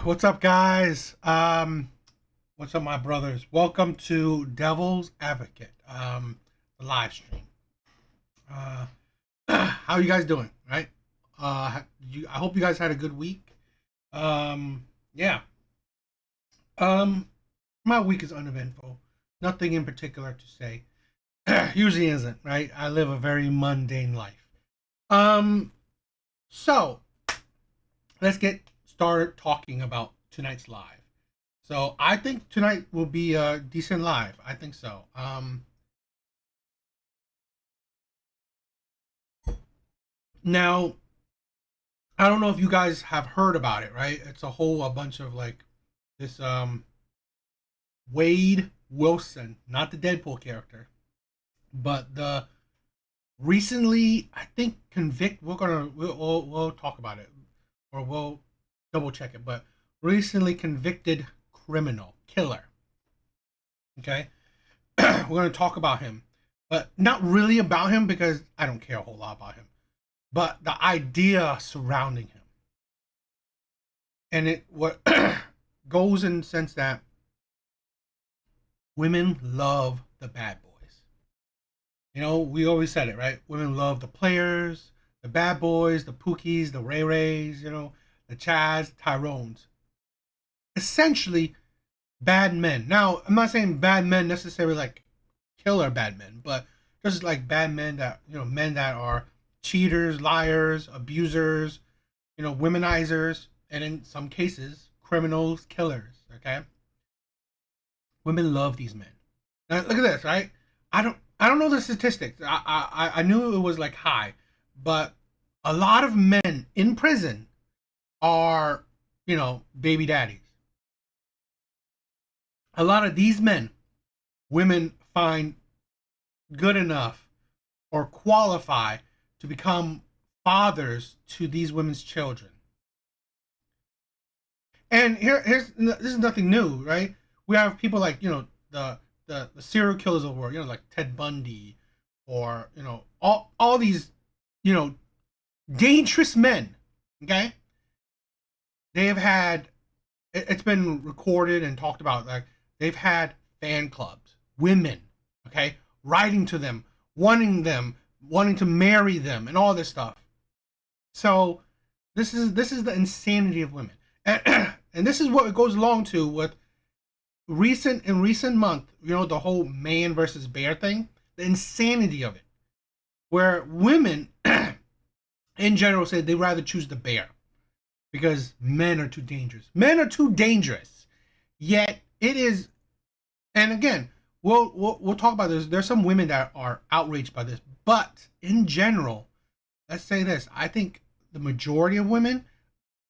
What's up, guys? What's up, my brothers? Welcome to Devil's Advocate, the live stream. How you guys doing? Right? I hope you guys had a good week. Yeah. Um, my week is uneventful. Nothing in particular to say. Usually isn't, right? I live a very mundane life. Um, so let's get started talking about tonight's live. So I think tonight will be a decent live. I think so. Now I don't know if you guys have heard about it, right? It's a bunch of like this Wade Wilson, not the Deadpool character, but the recently I think convict. We'll talk about it, or we'll double check it. But recently convicted criminal killer. Okay, we're gonna talk about him, but not really about him because I don't care a whole lot about him, but the idea surrounding him, and it what goes in the sense that women love the bad boys. You know, we always said it, right? Women love the players, the bad boys, the Pookies, the Ray Rays, you know, the Chads, Tyrones. Essentially, bad men. Now, I'm not saying bad men necessarily like killer bad men, but just like bad men that, you know, men that are cheaters, liars, abusers, you know, womenizers, and in some cases, criminals, killers. Okay, women love these men. Now, look at this, right? I don't know the statistics. I knew it was like high, but a lot of men in prison are, you know, baby daddies. A lot of these men, women find good enough or qualify to become fathers to these women's children. And here's this is nothing new, right? We have people like, you know, the serial killers of the world, you know, like Ted Bundy, or, you know, all these, you know, dangerous men. Okay, they have had it's been recorded and talked about, like they've had fan clubs, women, okay, writing to them, wanting to marry them, and all this stuff. So this is the insanity of women, and this is what it goes along to with recent month. You know, the whole man versus bear thing, the insanity of it, where women in general say they rather choose the bear because men are too dangerous. Men are too dangerous. Yet it is, and again, we'll talk about this. There's some women that are outraged by this, but in general, let's say this: I think the majority of women,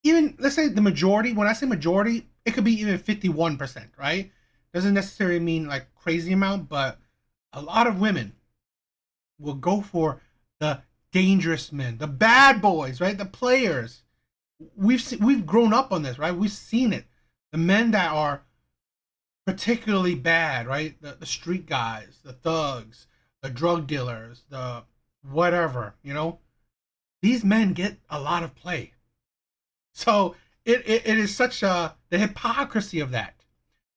even let's say the majority. When I say majority, it could be even 51%. Right? Doesn't necessarily mean like crazy amount, but a lot of women will go for the dangerous men, the bad boys, right? The players. We've grown up on this, right? We've seen it. The men that are particularly bad, right? The street guys, the thugs, the drug dealers, the whatever, you know? These men get a lot of play. So it is such the hypocrisy of that.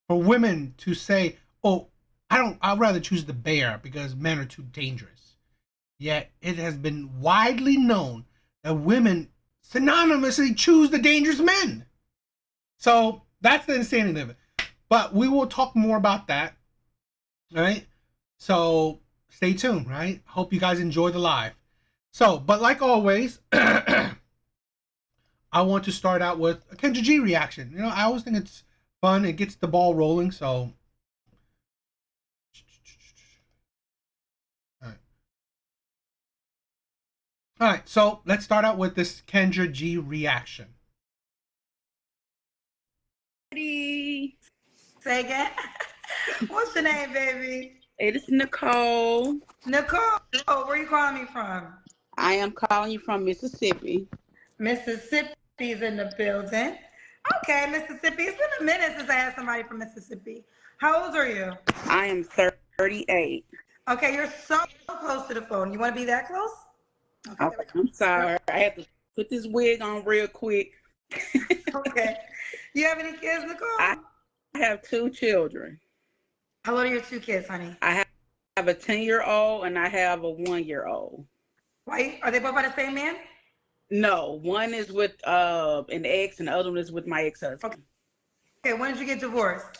For women to say, oh, I'd rather choose the bear because men are too dangerous. Yet it has been widely known that women synonymously choose the dangerous men. So that's the insanity of it. But we will talk more about that. All right. So stay tuned, right? Hope you guys enjoy the live. So, but like always, I want to start out with a Kendra G reaction. You know, I always think it's fun. It gets the ball rolling. So, all right. So let's start out with this Kendra G reaction. Say again. What's your name, baby? It is Nicole. Nicole, where are you calling me from? I am calling you from Mississippi. Mississippi's in the building. Okay, Mississippi. It's been a minute since I had somebody from Mississippi. How old are you? I am 38. Okay, you're so close to the phone. You want to be that close? Okay, I'm sorry. I have to put this wig on real quick. Okay. You have any kids, Nicole? I have 2 children. How old are your 2 kids, honey? I have a 10-year-old and I have a 1-year-old. Why are they both by the same man? No, one is with an ex and the other one is with my ex-husband. Okay, when did you get divorced?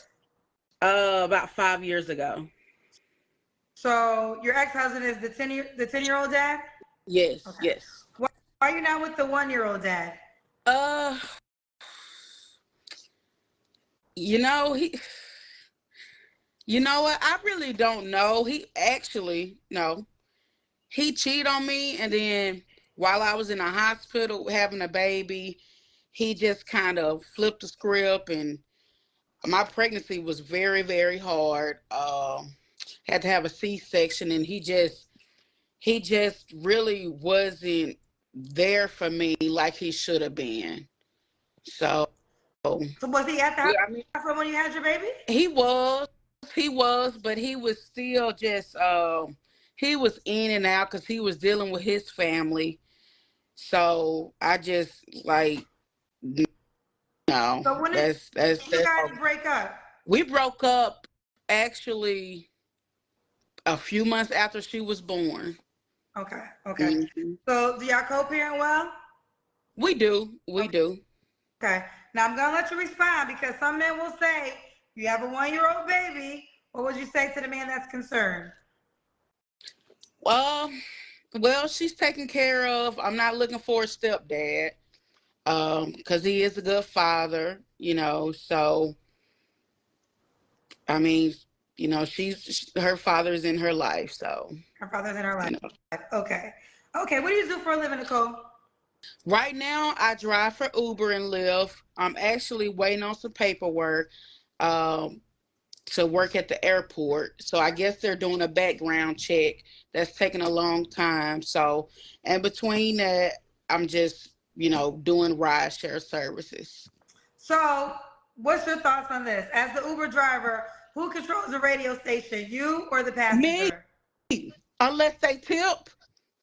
About 5 years ago. So your ex-husband is the 10-year-old dad? Yes, Okay. yes. Why are you not with the 1-year-old dad? You know, you know what? I really don't know. He cheated on me, and then while I was in the hospital having a baby, he just kind of flipped the script, and my pregnancy was very, very hard. Had to have a C-section, and he just really wasn't there for me like he should have been. So Was he at the yeah, I mean, hospital when you had your baby? he was, but he was still just he was in and out because he was dealing with his family. So I just like no. So when did you guys break up? We broke up actually a few months after she was born. Okay. Mm-hmm. So do y'all co-parent well? We do. Okay. Now I'm gonna let you respond because some men will say, you have a 1-year-old baby. What would you say to the man that's concerned? Well, she's taken care of. I'm not looking for a stepdad, because he is a good father, so I mean, her father's in her life, so. Her father's in her life. Okay. Okay, what do you do for a living, Nicole? Right now, I drive for Uber and Lyft. I'm actually waiting on some paperwork to work at the airport. So I guess they're doing a background check that's taking a long time. So, and between that, I'm just, doing rideshare services. So, what's your thoughts on this? As the Uber driver, who controls the radio station, you or the passenger? Me, unless they tip.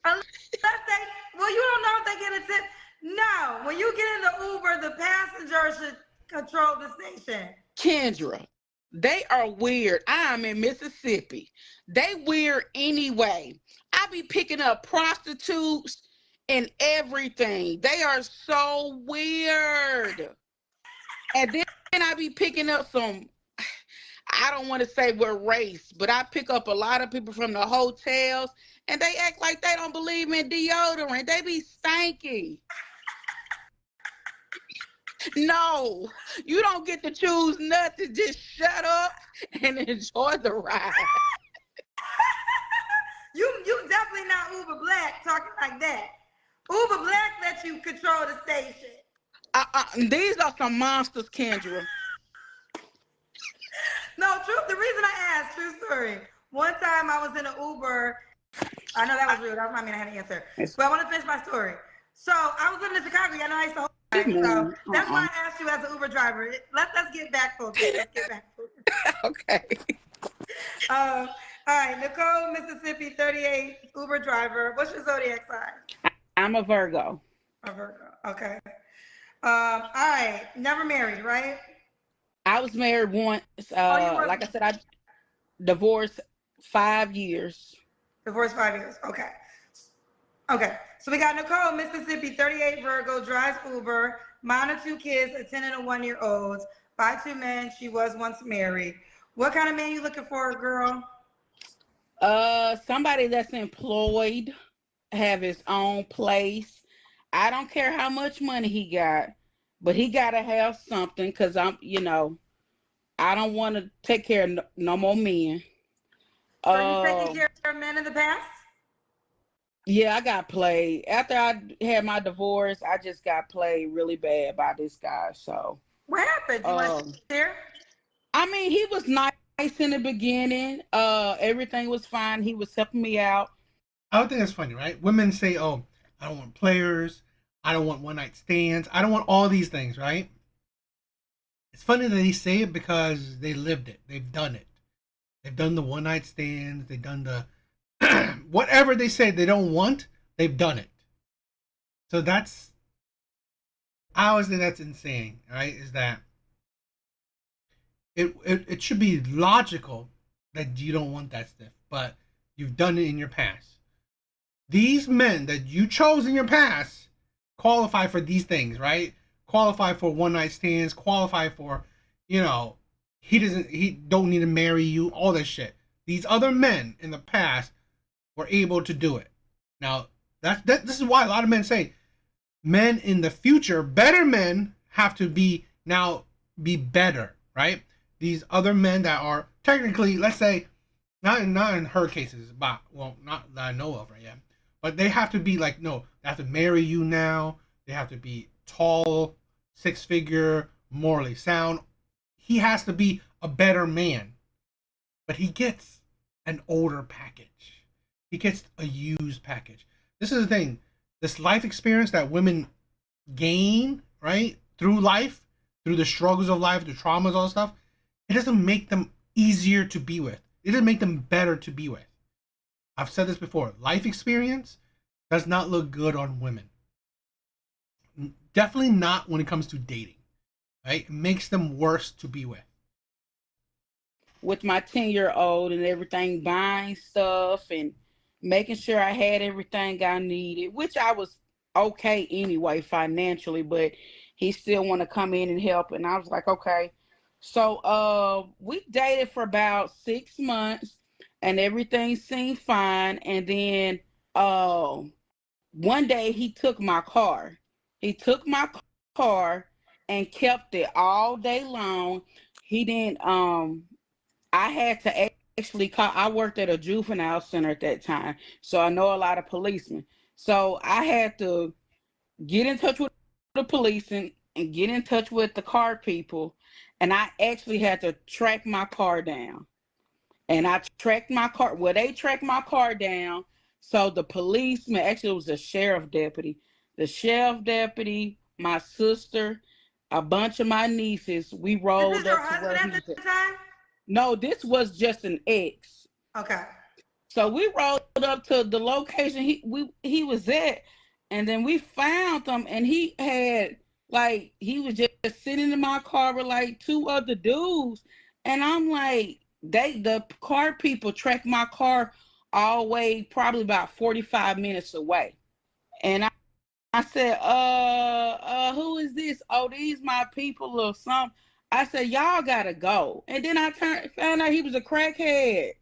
Well, you don't know if they get a tip. No, when you get in the Uber, the passenger should control the station. Kendra, they are weird. I'm in Mississippi. They weird anyway. I be picking up prostitutes and everything. They are so weird. And then I be picking up some, I don't want to say what race, but I pick up a lot of people from the hotels, and they act like they don't believe in deodorant. They be stanky. No, you don't get to choose nothing. Just shut up and enjoy the ride. You definitely not Uber Black talking like that. Uber Black lets you control the station. These are some monsters, Kendra. No, the reason I asked, true story. One time I was in an Uber. I know that was rude. I mean, I had to answer. But I want to finish my story. So I was living in Chicago. I know I used to hold back. So that's why I asked you as an Uber driver. Let's get back focused. Okay. All right, Nicole, Mississippi, 38, Uber driver. What's your zodiac sign? I'm a Virgo. A Virgo. Okay. All right. Never married, right? I was married once. Like I said, I divorced 5 years. Divorced 5 years. Okay. Okay. So we got Nicole, Mississippi, 38, Virgo, drives Uber, mom of 2 kids, a 10 and a 1-year-old, by 2 men. She was once married. What kind of man you looking for, girl? Somebody that's employed, have his own place. I don't care how much money he got, but he gotta have something, because I don't want to take care of no more men. So you taking care of men in the past? Yeah, I got played. After I had my divorce, I just got played really bad by this guy. So what happened? You want to share? I mean, he was nice in the beginning. Everything was fine. He was helping me out. I would think that's funny, right? Women say, "Oh, I don't want players. I don't want one-night stands. I don't want all these things," right? It's funny that they say it because they lived it. They've done it. They've done the one-night stands. They've done the whatever they say they don't want. They've done it. So I always think that's insane, right? Is that it should be logical that you don't want that stuff, but you've done it in your past. These men that you chose in your past qualify for these things, right? Qualify for one night stands, qualify for, you know, he don't need to marry you, all that shit. These other men in the past were able to do it. Now, this is why a lot of men say men in the future, better men have to be better, right? These other men that are technically, let's say, not in her cases, but well, not that I know of right yet, but they have to be like, no, they have to marry you now. They have to be tall, 6-figure, morally sound. He has to be a better man, but he gets an older package. He gets a used package. This is the thing. This life experience that women gain, right, through life, through the struggles of life, the traumas, all that stuff, it doesn't make them easier to be with. It doesn't make them better to be with. I've said this before. Life experience does not look good on women. Definitely not when it comes to dating. Right? It makes them worse to be with. With my 10-year-old and everything, buying stuff and making sure I had everything I needed, which I was okay anyway financially, but he still want to come in and help. And I was like, okay. So we dated for about 6 months and everything seemed fine. And then one day he took my car. He took my car and kept it all day long. He didn't I had to actually call. I worked at a juvenile center at that time, so I know a lot of policemen. So I had to get in touch with the police and get in touch with the car people, and I actually had to track my car down. And I tracked my car. Well, they tracked my car down. So the policeman, actually, it was a sheriff deputy. The sheriff deputy, my sister, a bunch of my nieces, we rolled Is this your up to where husband he at was the at. time? No, this was just an ex. Okay. So we rolled up to the location he was at, and then we found him, and he had he was just sitting in my car with like 2 other dudes, and I'm like, the car people tracked my car all the way probably about 45 minutes away, and I said, who is this? Oh, these my people or something. I said, y'all gotta go. And then I found out he was a crackhead.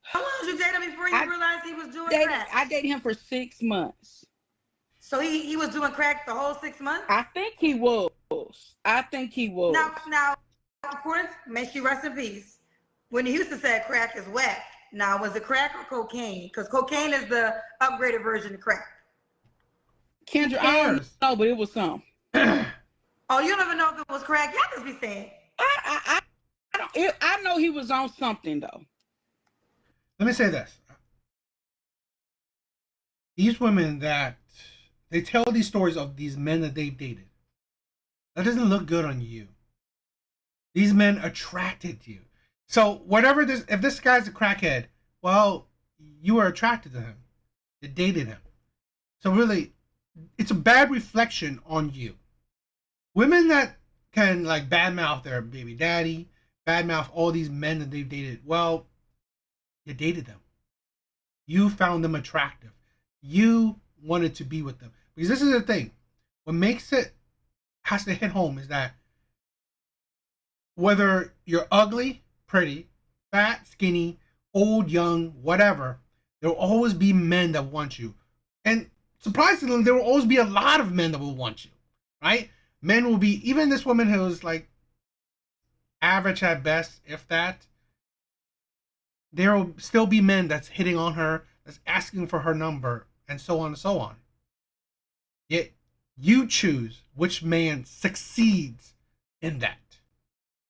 How long did you date him before you realized he was doing crack? I dated him for 6 months. So he was doing crack the whole 6 months? I think he was. Now, according, may she rest in peace, when he used to say crack is whack, now was it crack or cocaine? Because cocaine is the upgraded version of crack. Kendra, I don't know, but it was some. Oh, you don't even know if it was crack? Y'all just be saying. I know he was on something, though. Let me say this. These women that they tell these stories of these men that they've dated, that doesn't look good on you. These men attracted you. So whatever this, if this guy's a crackhead, well, you were attracted to him. You dated him. So really, it's a bad reflection on you. Women that can like badmouth their baby daddy, badmouth all these men that they've dated, well, you dated them. You found them attractive. You wanted to be with them. Because this is the thing. What makes it has to hit home is that whether you're ugly, pretty, fat, skinny, old, young, whatever, there will always be men that want you. And surprisingly, there will always be a lot of men that will want you. Right? Men will be, even this woman who's like average at best, if that, there will still be men that's hitting on her, that's asking for her number, and so on and so on. Yet you choose which man succeeds in that.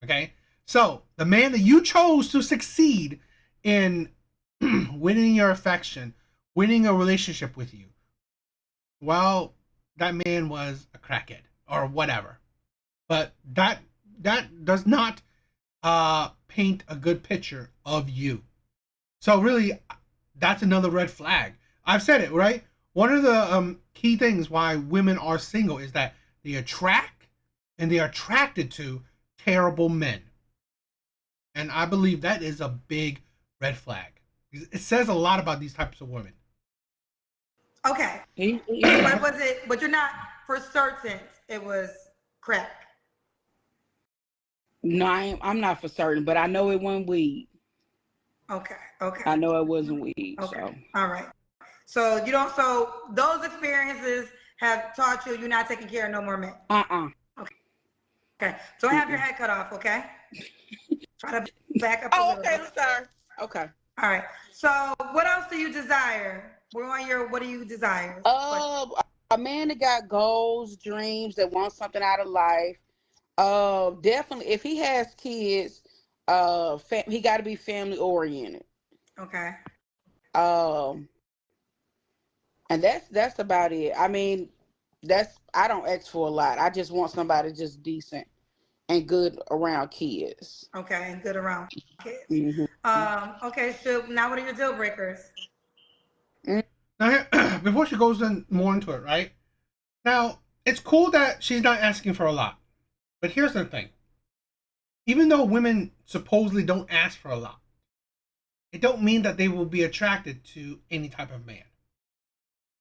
Okay? So the man that you chose to succeed in winning your affection, winning a relationship with you, well, that man was a crackhead or whatever. But that does not paint a good picture of you. So really, that's another red flag. I've said it, right? One of the key things why women are single is that they attract and they are attracted to terrible men. And I believe that is a big red flag. It says a lot about these types of women. Okay. But was it, but you're not for certain it was crack? No, I'm not for certain, but I know it wasn't weed. Okay. Okay. I know it wasn't weed. Okay. So. All right. So you don't. So those experiences have taught you you're not taking care of no more men. Okay. Okay. So have your head cut off. Okay. Try to back up. Oh, okay. I'm sorry. Okay. All right. So what else do you desire? We're on your. What do you desire? A man that got goals, dreams, that wants something out of life. Definitely, if he has kids, he got to be family oriented. Okay. And that's about it. I mean, I don't ask for a lot. I just want somebody just decent and good around kids. Okay, and good around kids. Mm-hmm. Okay, so now what are your deal breakers? Now, before she goes more into it, right? Now, it's cool that she's not asking for a lot. But here's the thing. Even though women supposedly don't ask for a lot, it don't mean that they will be attracted to any type of man.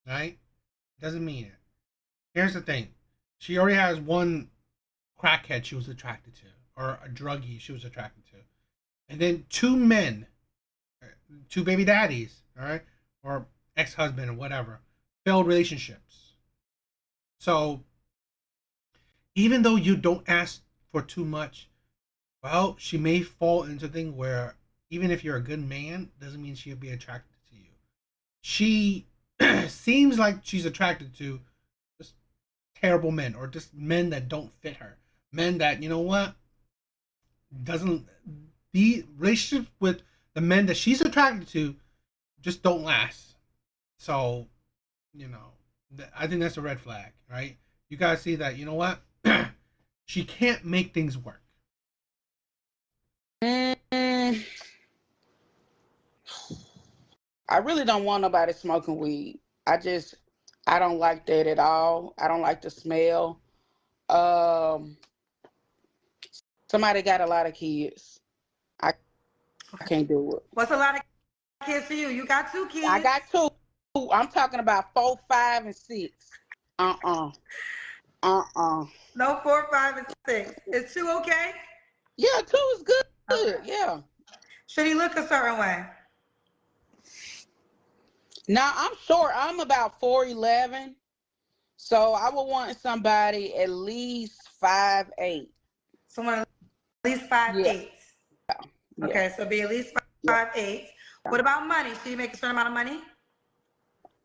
Right? Doesn't mean it. Here's the thing. She already has one crackhead she was attracted to, or a druggie she was attracted to. And then two men, two baby daddies, all right? Or ex-husband or whatever, failed relationships. So even though you don't ask for too much, well, she may fall into a thing where even if you're a good man, doesn't mean she'll be attracted to you. She seems like she's attracted to just terrible men, or just men that don't fit her. Men that, you know what, doesn't, the relationships with the men that she's attracted to just don't last. So, you know, I think that's a red flag, right? You gotta see that, you know what, she can't make things work. I really don't want nobody smoking weed. I don't like that at all. I don't like the smell. Somebody got a lot of kids. I can't do it. What's a lot of kids for you? You got 2 kids. I got 2. I'm talking about 4, 5, and 6. No, 4, 5, and 6. Is 2 okay? Yeah, 2 is good. Okay. Yeah. Should he look a certain way? Now, I'm short. I'm about 4'11". So I would want somebody at least 5'8". Someone at least 5'8". Yeah. Okay, so be at least 5'8". Yeah. What about money? Should you make a certain amount of money?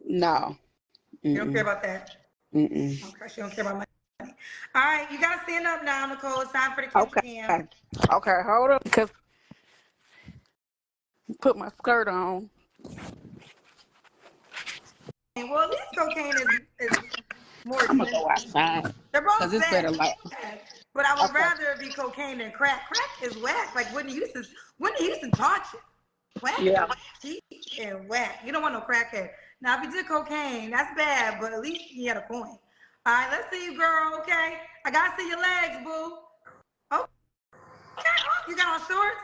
No. You don't care about that? Okay, she don't care about money. All right, you gotta stand up now, Nicole. It's time for the Kendra Cam. Okay, hold up, because put my skirt on. Well, at least cocaine is more. I'm gonna go outside. They're both it's better like. But I would rather it be cocaine than crack. Crack is whack. Like Whitney Houston taught you. Whack, yeah. And whack. You don't want no crackhead. Now, if you did cocaine, that's bad, but at least you had a coin. All right, let's see you, girl, okay? I gotta see your legs, boo. Oh, okay. Oh, you got on shorts?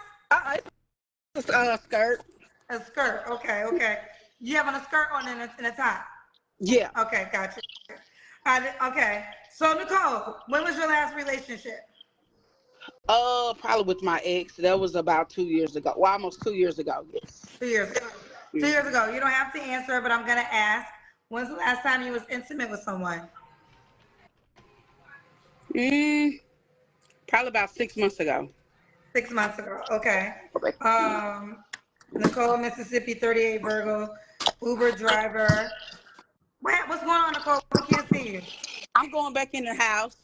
It's a skirt. A skirt, okay. You having a skirt on and a top? Yeah. Okay, gotcha. Okay, so Nicole, when was your last relationship? Probably with my ex. That was about 2 years ago. Well, almost 2 years ago, yes. 2 years ago. 2 years ago. You don't have to answer, but I'm gonna ask. When's the last time you was intimate with someone? Probably about 6 months ago. 6 months ago. Okay. Nicole, Mississippi, 38 Virgo, Uber driver. What's going on, Nicole? We can't see you. I'm going back in the house.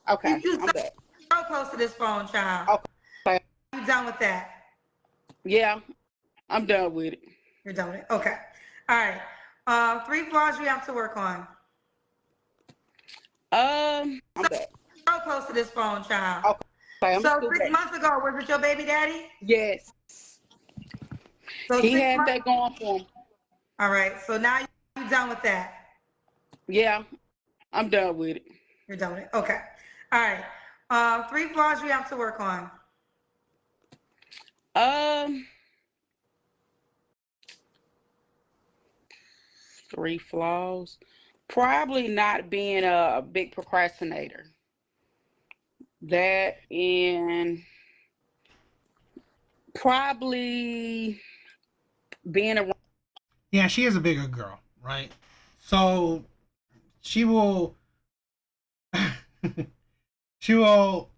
Okay. You I'm back. So close to this phone, child. Okay. You done with that? Yeah, I'm done with it. You're done with it. Okay. All right. 3 flaws you have to work on. I'm back. So close to this phone, child. Okay. So 6 months ago, was it your baby daddy? Yes. So he had that going for him. All right. So now you're done with that. Yeah, I'm done with it. You're done with it. Okay. All right. 3 flaws you have to work on. Um, 3 flaws. Probably not being a big procrastinator. That and probably being around. Yeah, she is a bigger girl, right? So she will she will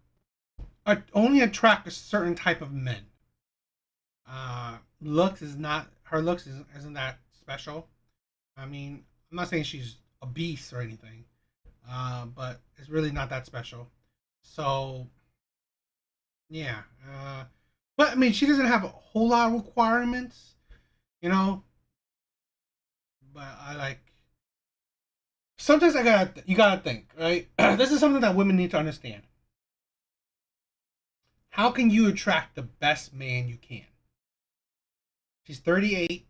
only attract a certain type of men. Looks is not her looks isn't that special. I mean, I'm not saying she's a beast or anything, but it's really not that special. So yeah, but I mean, she doesn't have a whole lot of requirements, you know. But I like sometimes you gotta think, right? This is something that women need to understand. How can you attract the best man you can? She's 38,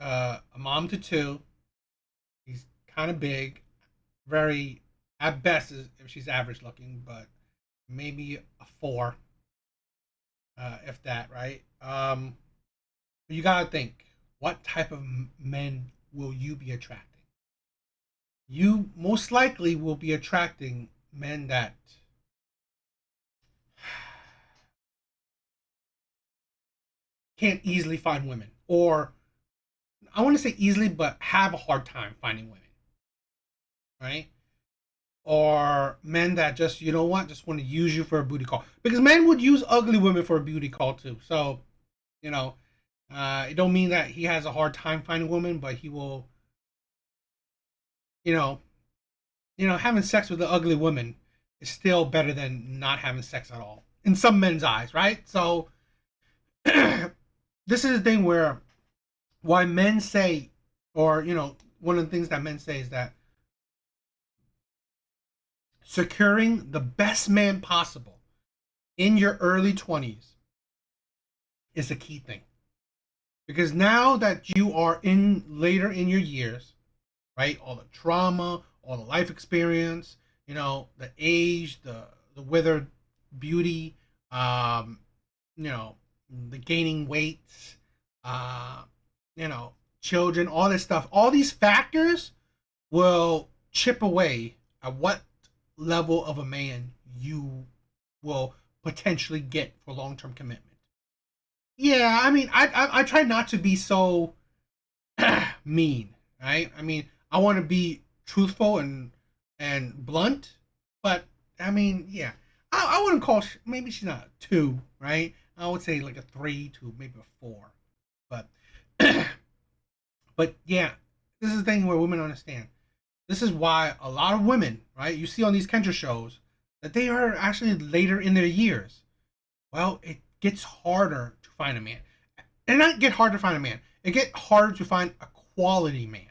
a mom to two. He's kind of big, very at best is if she's average looking, but maybe a four, if that, right? But you gotta think, what type of men will you be attracting? You most likely will be attracting men that can't easily find women, or I want to say easily, but have a hard time finding women, right? Or men that just, you know what, just want to use you for a booty call. Because men would use ugly women for a booty call too. So, you know, it don't mean that he has a hard time finding women, but he will, you know, having sex with an ugly woman is still better than not having sex at all in some men's eyes, right? So, this is the thing where why men say, or one of the things that men say is that securing the best man possible in your early 20s is a key thing. Because now that you are in later in your years, right? All the trauma, all the life experience, the age, the withered beauty, the gaining weight, uh, children, all this stuff, all these factors will chip away at what level of a man you will potentially get for long-term commitment. Yeah, I mean, I try not to be so mean, right? I mean, I want to be truthful and blunt, but I mean, yeah, I wouldn't call maybe she's not a two, right? I would say like a 3 to maybe a 4, but but yeah, this is the thing where women understand. This is why a lot of women, right? You see on these Kendra shows that they are actually later in their years. Well, it gets harder to find a man, and not get harder to find a man. It get harder to find a quality man.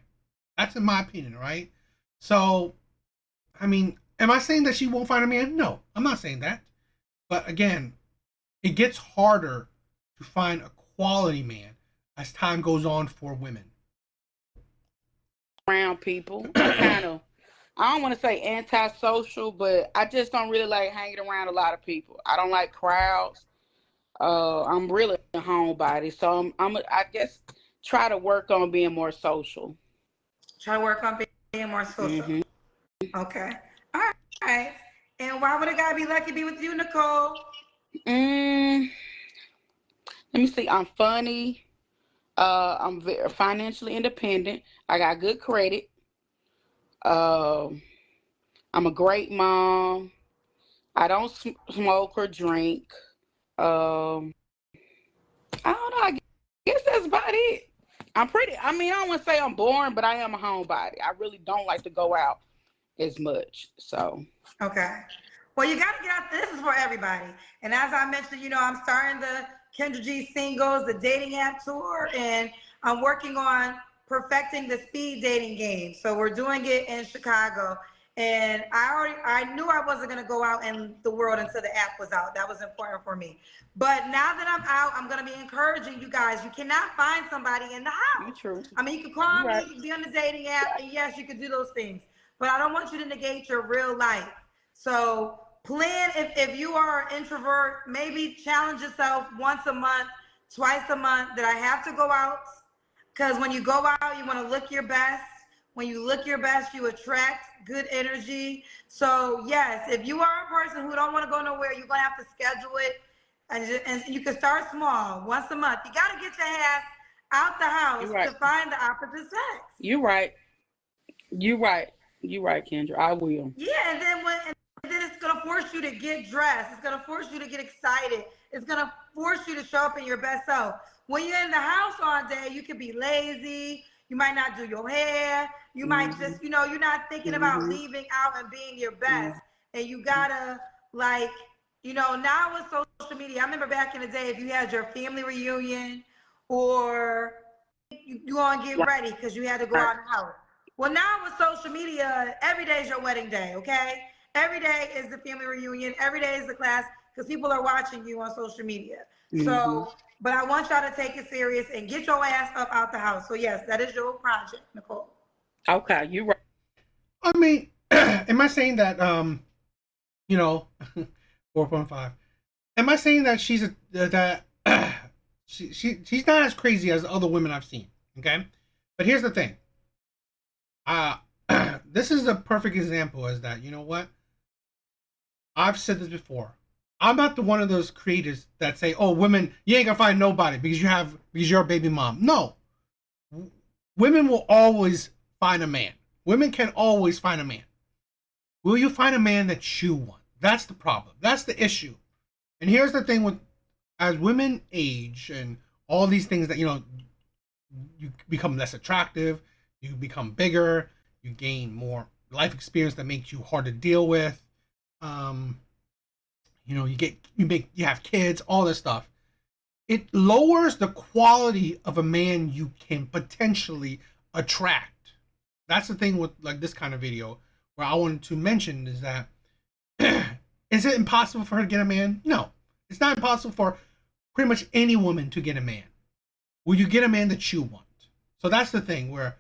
That's in my opinion, right? So, I mean, am I saying that she won't find a man? No, I'm not saying that. But again, it gets harder to find a quality man as time goes on for women. Around people. I don't want to say antisocial, but I just don't really like hanging around a lot of people. I don't like crowds. I'm really a homebody, so I guess try to work on being more social. Try to work on being more social. Hmm. Okay. All right. And why would a guy be lucky to be with you, Nicole? Mm, Let me see. I'm funny. I'm very financially independent. I got good credit. Um, I'm a great mom. I don't smoke or drink. Um, I don't know. I guess that's about it. I mean, I don't want to say I'm boring, but I am a homebody. I really don't like to go out as much. So, Okay. Well, you got to get out. This is for everybody. And as I mentioned, I'm starting the Kendra G Singles, the dating app tour, and I'm working on perfecting the speed dating game. So we're doing it in Chicago. And I knew I wasn't going to go out in the world until the app was out. That was important for me. But now that I'm out, I'm going to be encouraging you guys. You cannot find somebody in the house. true. I mean, you can call Right. me, you can be on the dating app, and yes, you can do those things. But I don't want you to negate your real life. So plan, if you are an introvert, maybe challenge yourself once a month, twice a month, that I have to go out. Because when you go out, you want to look your best. When you look your best, you attract good energy. So yes, if you are a person who don't want to go nowhere, you're going to have to schedule it. And you can start small, once a month. You got to get your ass out the house to find the opposite sex. You're right. You're right. You're right, Kendra. I will. Yeah, and then it's gonna force you to get dressed. It's gonna force you to get excited. It's gonna force you to show up in your best self. When you're in the house all day, you can be lazy. You might not do your hair. You might just, you're not thinking about leaving out and being your best. And you gotta, like, now with social media, I remember back in the day, if you had your family reunion or you gonna get ready because you had to go out and out. Well, now with social media, every day is your wedding day, okay? Every day is the family reunion. Every day is the class because people are watching you on social media. So, but I want y'all to take it serious and get your ass up out the house. So yes, that is your project, Nicole. Okay, you're right. I mean, am I saying that 4.5? Am I saying that she's she's not as crazy as other women I've seen? Okay, but here's the thing. This is a perfect example. Is that, you know what? I've said this before. I'm not the one of those creators that say, "Oh, women, you ain't gonna find nobody because you're a baby mom." No, women will always find a man. Women can always find a man. Will you find a man that you want? That's the problem. That's the issue. And here's the thing with, as women age and all these things that, you become less attractive, you become bigger, you gain more life experience that makes you hard to deal with. You have kids, all this stuff. It lowers the quality of a man you can potentially attract. That's the thing with like this kind of video where I wanted to mention is that is it impossible for her to get a man? No, it's not impossible for pretty much any woman to get a man. Will you get a man that you want? So that's the thing where,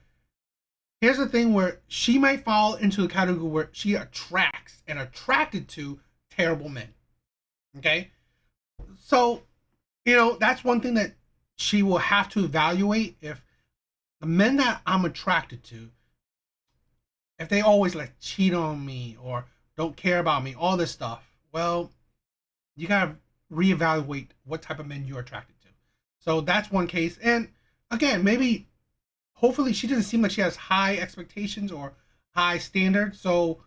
here's the thing where she might fall into a category where she attracts and attracted to terrible men. Okay? So, that's one thing that she will have to evaluate. If the men that I'm attracted to, if they always like cheat on me or don't care about me, all this stuff, well, you gotta reevaluate what type of men you're attracted to. So that's one case. And again, hopefully she doesn't seem like she has high expectations or high standards. So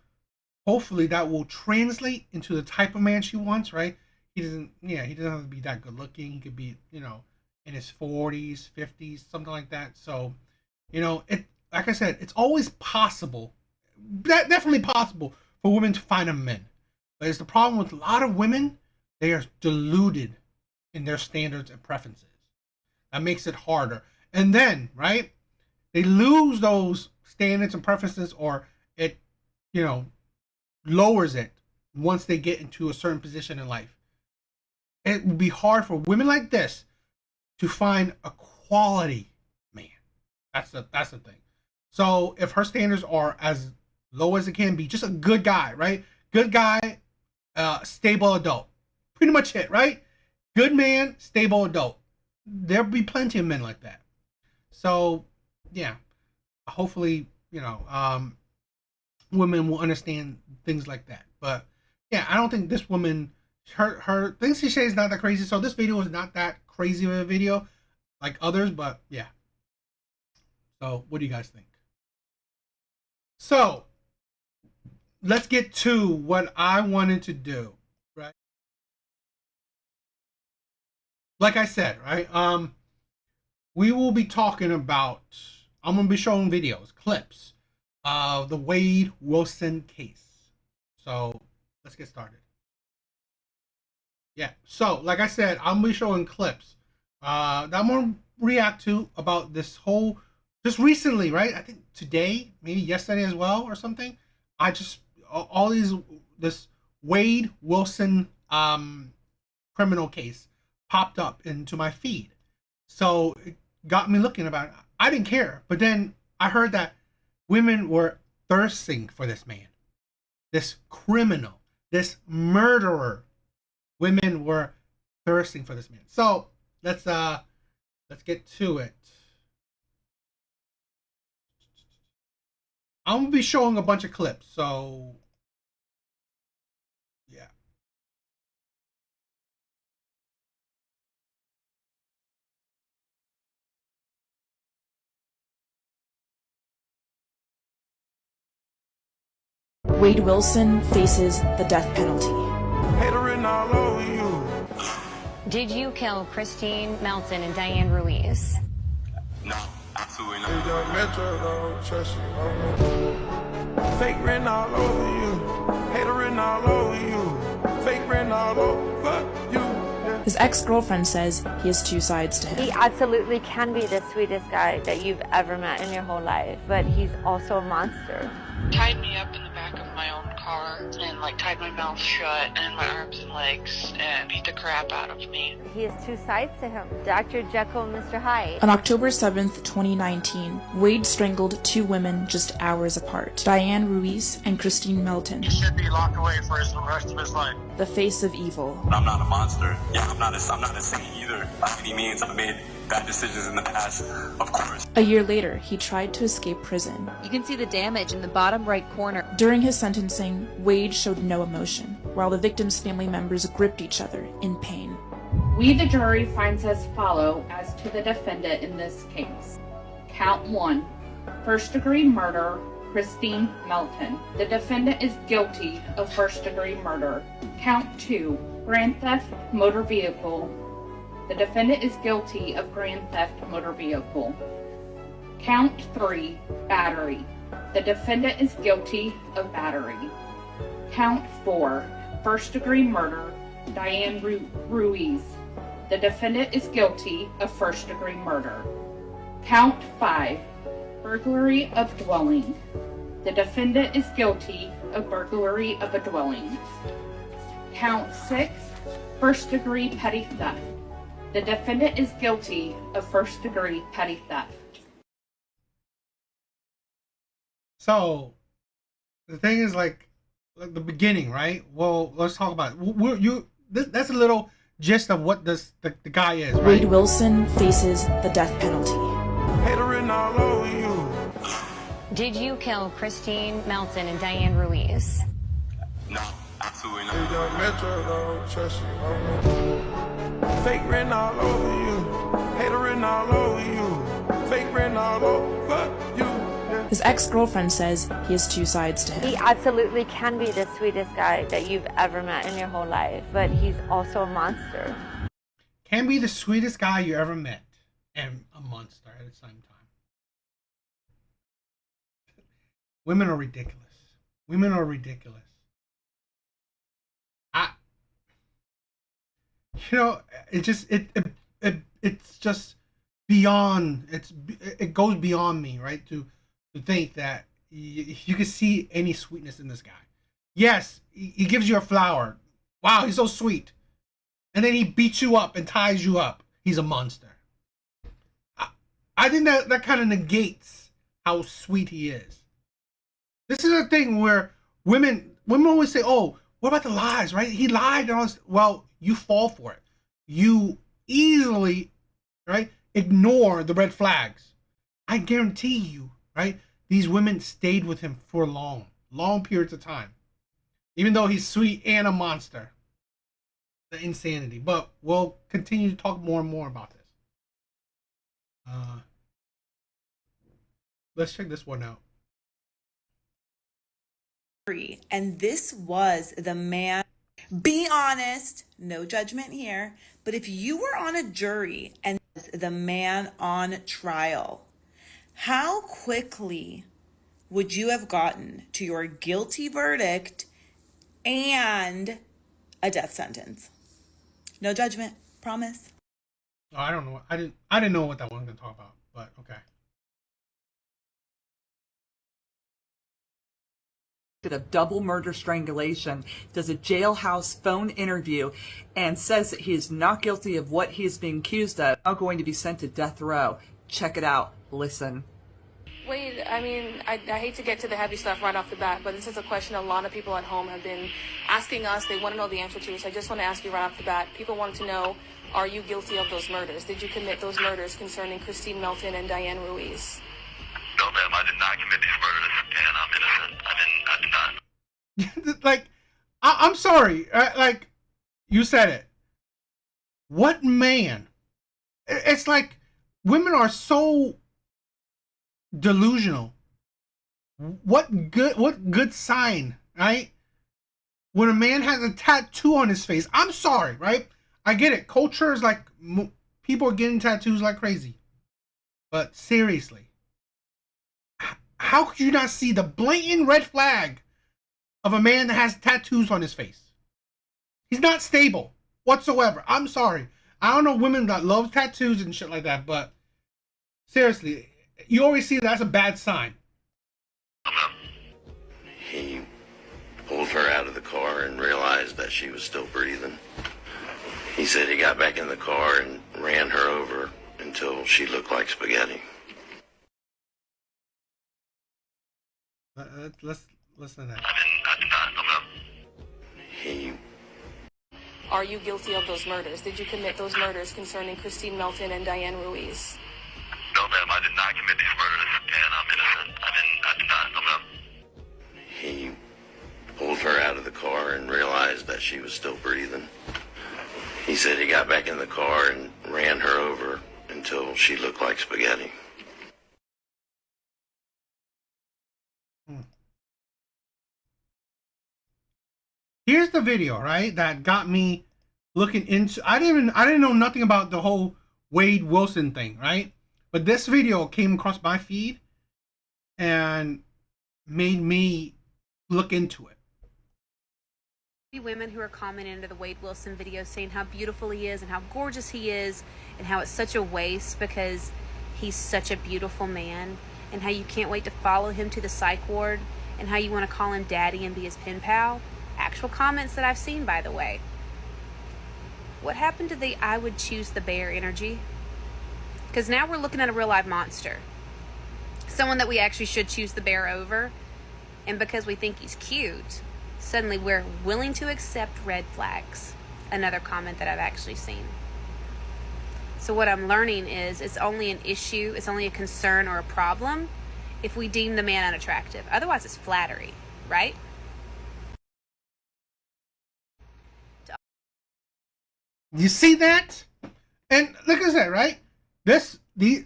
hopefully that will translate into the type of man she wants, right? He doesn't have to be that good looking. He could be, in his 40s, 50s, something like that. So, like I said, it's always possible, definitely possible for women to find a man. But it's the problem with a lot of women, they are deluded in their standards and preferences. That makes it harder. And then, right, they lose those standards and preferences, or it, lowers it once they get into a certain position in life. It would be hard for women like this to find a quality man. That's the thing. So if her standards are as low as it can be, just a good guy, right? Good guy, stable adult. Pretty much it, right? Good man, stable adult. There'll be plenty of men like that. So, yeah. Hopefully, women will understand things like that. But yeah, I don't think this woman, her things she says is not that crazy. So this video is not that crazy of a video like others, but yeah. So what do you guys think? So let's get to what I wanted to do, right? Like I said, right? We will be talking about, I'm going to be showing videos, clips of the Wade Wilson case. So let's get started. Yeah, so like I said, I'm going to be showing clips that I'm going to react to about this whole, just recently, right? I think today, maybe yesterday as well or something. This Wade Wilson criminal case popped up into my feed. So it got me looking about it. I didn't care. But then I heard that women were thirsting for this man, this criminal. this murderer. Women were thirsting for this man. So let's get to it. I'm gonna be showing a bunch of clips, so yeah. Wade Wilson faces the death penalty. Haterin' all over you. Did you kill Christine Melton and Diane Ruiz? No, absolutely not. You don't metro, don't trust you. Fake written all over you. Haterin' all over you. Fake written all over you. His ex-girlfriend says he has two sides to him. He absolutely can be the sweetest guy that you've ever met in your whole life, but he's also a monster. Tied me up in the back of my own car and like tied my mouth shut and my arms and legs and beat the crap out of me. He has two sides to him, Dr. Jekyll and Mr. Hyde. On October 7th, 2019, Wade strangled two women just hours apart, Diane Ruiz and Christine Melton. He should be locked away for the rest of his life. The face of evil. I'm not a monster. Yeah, I'm not a saint either. By any means, I've made bad decisions in the past, of course. A year later, he tried to escape prison. You can see the damage in the bottom right corner. During his sentencing, Wade showed no emotion, while the victims' family members gripped each other in pain. We, the jury, finds as follow as to the defendant in this case. Count 1, first-degree murder, Christine Melton. The defendant is guilty of first-degree murder. Count 2, grand theft motor vehicle. The defendant is guilty of grand theft motor vehicle. Count 3, battery. The defendant is guilty of battery. Count 4, first-degree murder, Diane Ruiz. The defendant is guilty of first-degree murder. Count 5, burglary of dwelling. The defendant is guilty of burglary of a dwelling. Count 6, first-degree petty theft. The defendant is guilty of first-degree petty theft. So the thing is, like the beginning, right? Well, let's talk about it. That's a little gist of what the guy is, right? Wade Wilson faces the death penalty. Haterin' all over you. Did you kill Christine Melton and Diane Ruiz? No, absolutely You not. don't metro, don't trust you. Fake written all over you. Haterin' all over you. Fake written all over you. His ex-girlfriend says he has two sides to him. He absolutely can be the sweetest guy that you've ever met in your whole life, but he's also a monster. Can be the sweetest guy you ever met and a monster at the same time. Women are ridiculous. Women are ridiculous. It's just beyond. It goes beyond me, right? To think that you can see any sweetness in this guy. Yes, he gives you a flower. Wow, he's so sweet. And then he beats you up and ties you up. He's a monster. I think that kind of negates how sweet he is. This is a thing where women always say, "Oh, what about the lies?" Right? He lied. And all this. Well, you fall for it. You easily, right, ignore the red flags. I guarantee you, right? These women stayed with him for long periods of time, even though he's sweet and a monster. The insanity. But we'll continue to talk more and more about this. Let's check this one out. And this was the man. Be honest, no judgment here. But if you were on a jury and the man on trial, how quickly would you have gotten to your guilty verdict and a death sentence? No judgment, promise. Oh, I don't know. I didn't know what that one was gonna talk about, but okay. Of double murder strangulation, does a jailhouse phone interview and says that he is not guilty of what he is being accused of, now going to be sent to death row. Check it out. Listen. Wade, I mean, I hate to get to the heavy stuff right off the bat, but this is a question a lot of people at home have been asking us. They want to know the answer to. So I just want to ask you right off the bat. People want to know, are you guilty of those murders? Did you commit those murders concerning Christine Melton and Diane Ruiz? No, ma'am, I did not commit these murders, and I'm innocent. I did not. Like, I'm sorry. Like, you said it. What man? It's like women are so delusional. What good sign, right? When a man has a tattoo on his face. I'm sorry, right? I get it. Culture is like, people are getting tattoos like crazy. But seriously, how could you not see the blatant red flag of a man that has tattoos on his face? He's not stable whatsoever. I'm sorry. I don't know women that love tattoos and shit like that, but seriously, you always see that's a bad sign. He pulled her out of the car and realized that she was still breathing. He said he got back in the car and ran her over until she looked like spaghetti. Let's listen to that. He... Are you guilty of those murders? Did you commit those murders concerning Christine Melton and Diane Ruiz? No, ma'am, I did not commit these murders, and I'm innocent. I did not. No, ma'am. He pulled her out of the car and realized that she was still breathing. He said he got back in the car and ran her over until she looked like spaghetti. Here's the video, right, that got me looking into. I didn't know nothing about the whole Wade Wilson thing, right? But this video came across my feed and made me look into it. Women who are commenting under the Wade Wilson video saying how beautiful he is and how gorgeous he is and how it's such a waste because he's such a beautiful man and how you can't wait to follow him to the psych ward and how you want to call him daddy and be his pen pal. Actual comments that I've seen, by the way. What happened to the I would choose the bear energy? Because now we're looking at a real live monster. Someone that we actually should choose the bear over. And because we think he's cute, suddenly we're willing to accept red flags. Another comment that I've actually seen. So what I'm learning is it's only an issue, it's only a concern or a problem if we deem the man unattractive. Otherwise it's flattery, right? You see that? And look at that, right?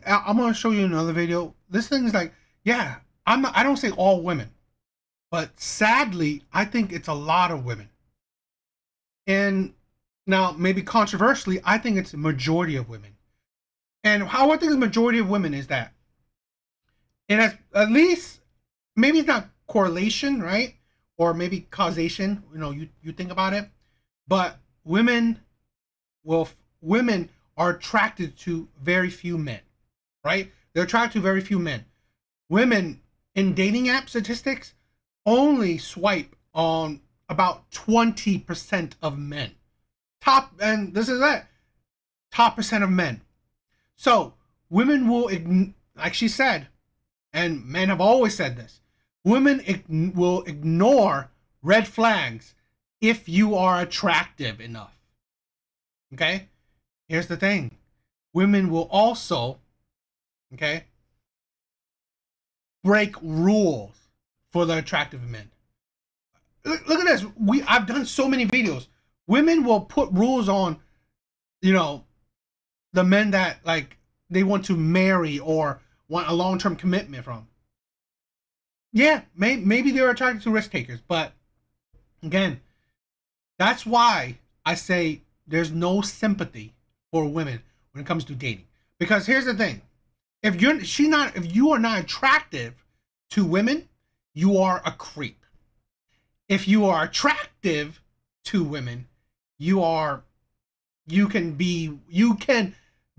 I'm gonna show you another video. This thing is like, yeah, I don't say all women, but sadly, I think it's a lot of women. And now, maybe controversially, I think it's a majority of women. And how I think the majority of women is that it has, at least, maybe it's not correlation, right? Or maybe causation, you think about it. But women are attracted to very few men, right? They're attracted to very few men. Women in dating app statistics only swipe on about 20% of men. And this is it, top percent of men. So women will, like she said, and men have always said this, women will ignore red flags if you are attractive enough. Okay? Here's the thing. Women will also, okay, break rules for the attractive men. Look at this. I've done so many videos. Women will put rules on, the men that like they want to marry or want a long-term commitment from. Yeah, maybe they're attracted to risk takers, but again, that's why I say there's no sympathy for women when it comes to dating. Because here's the thing. If you are not attractive to women, you are a creep. If you are attractive to women, you can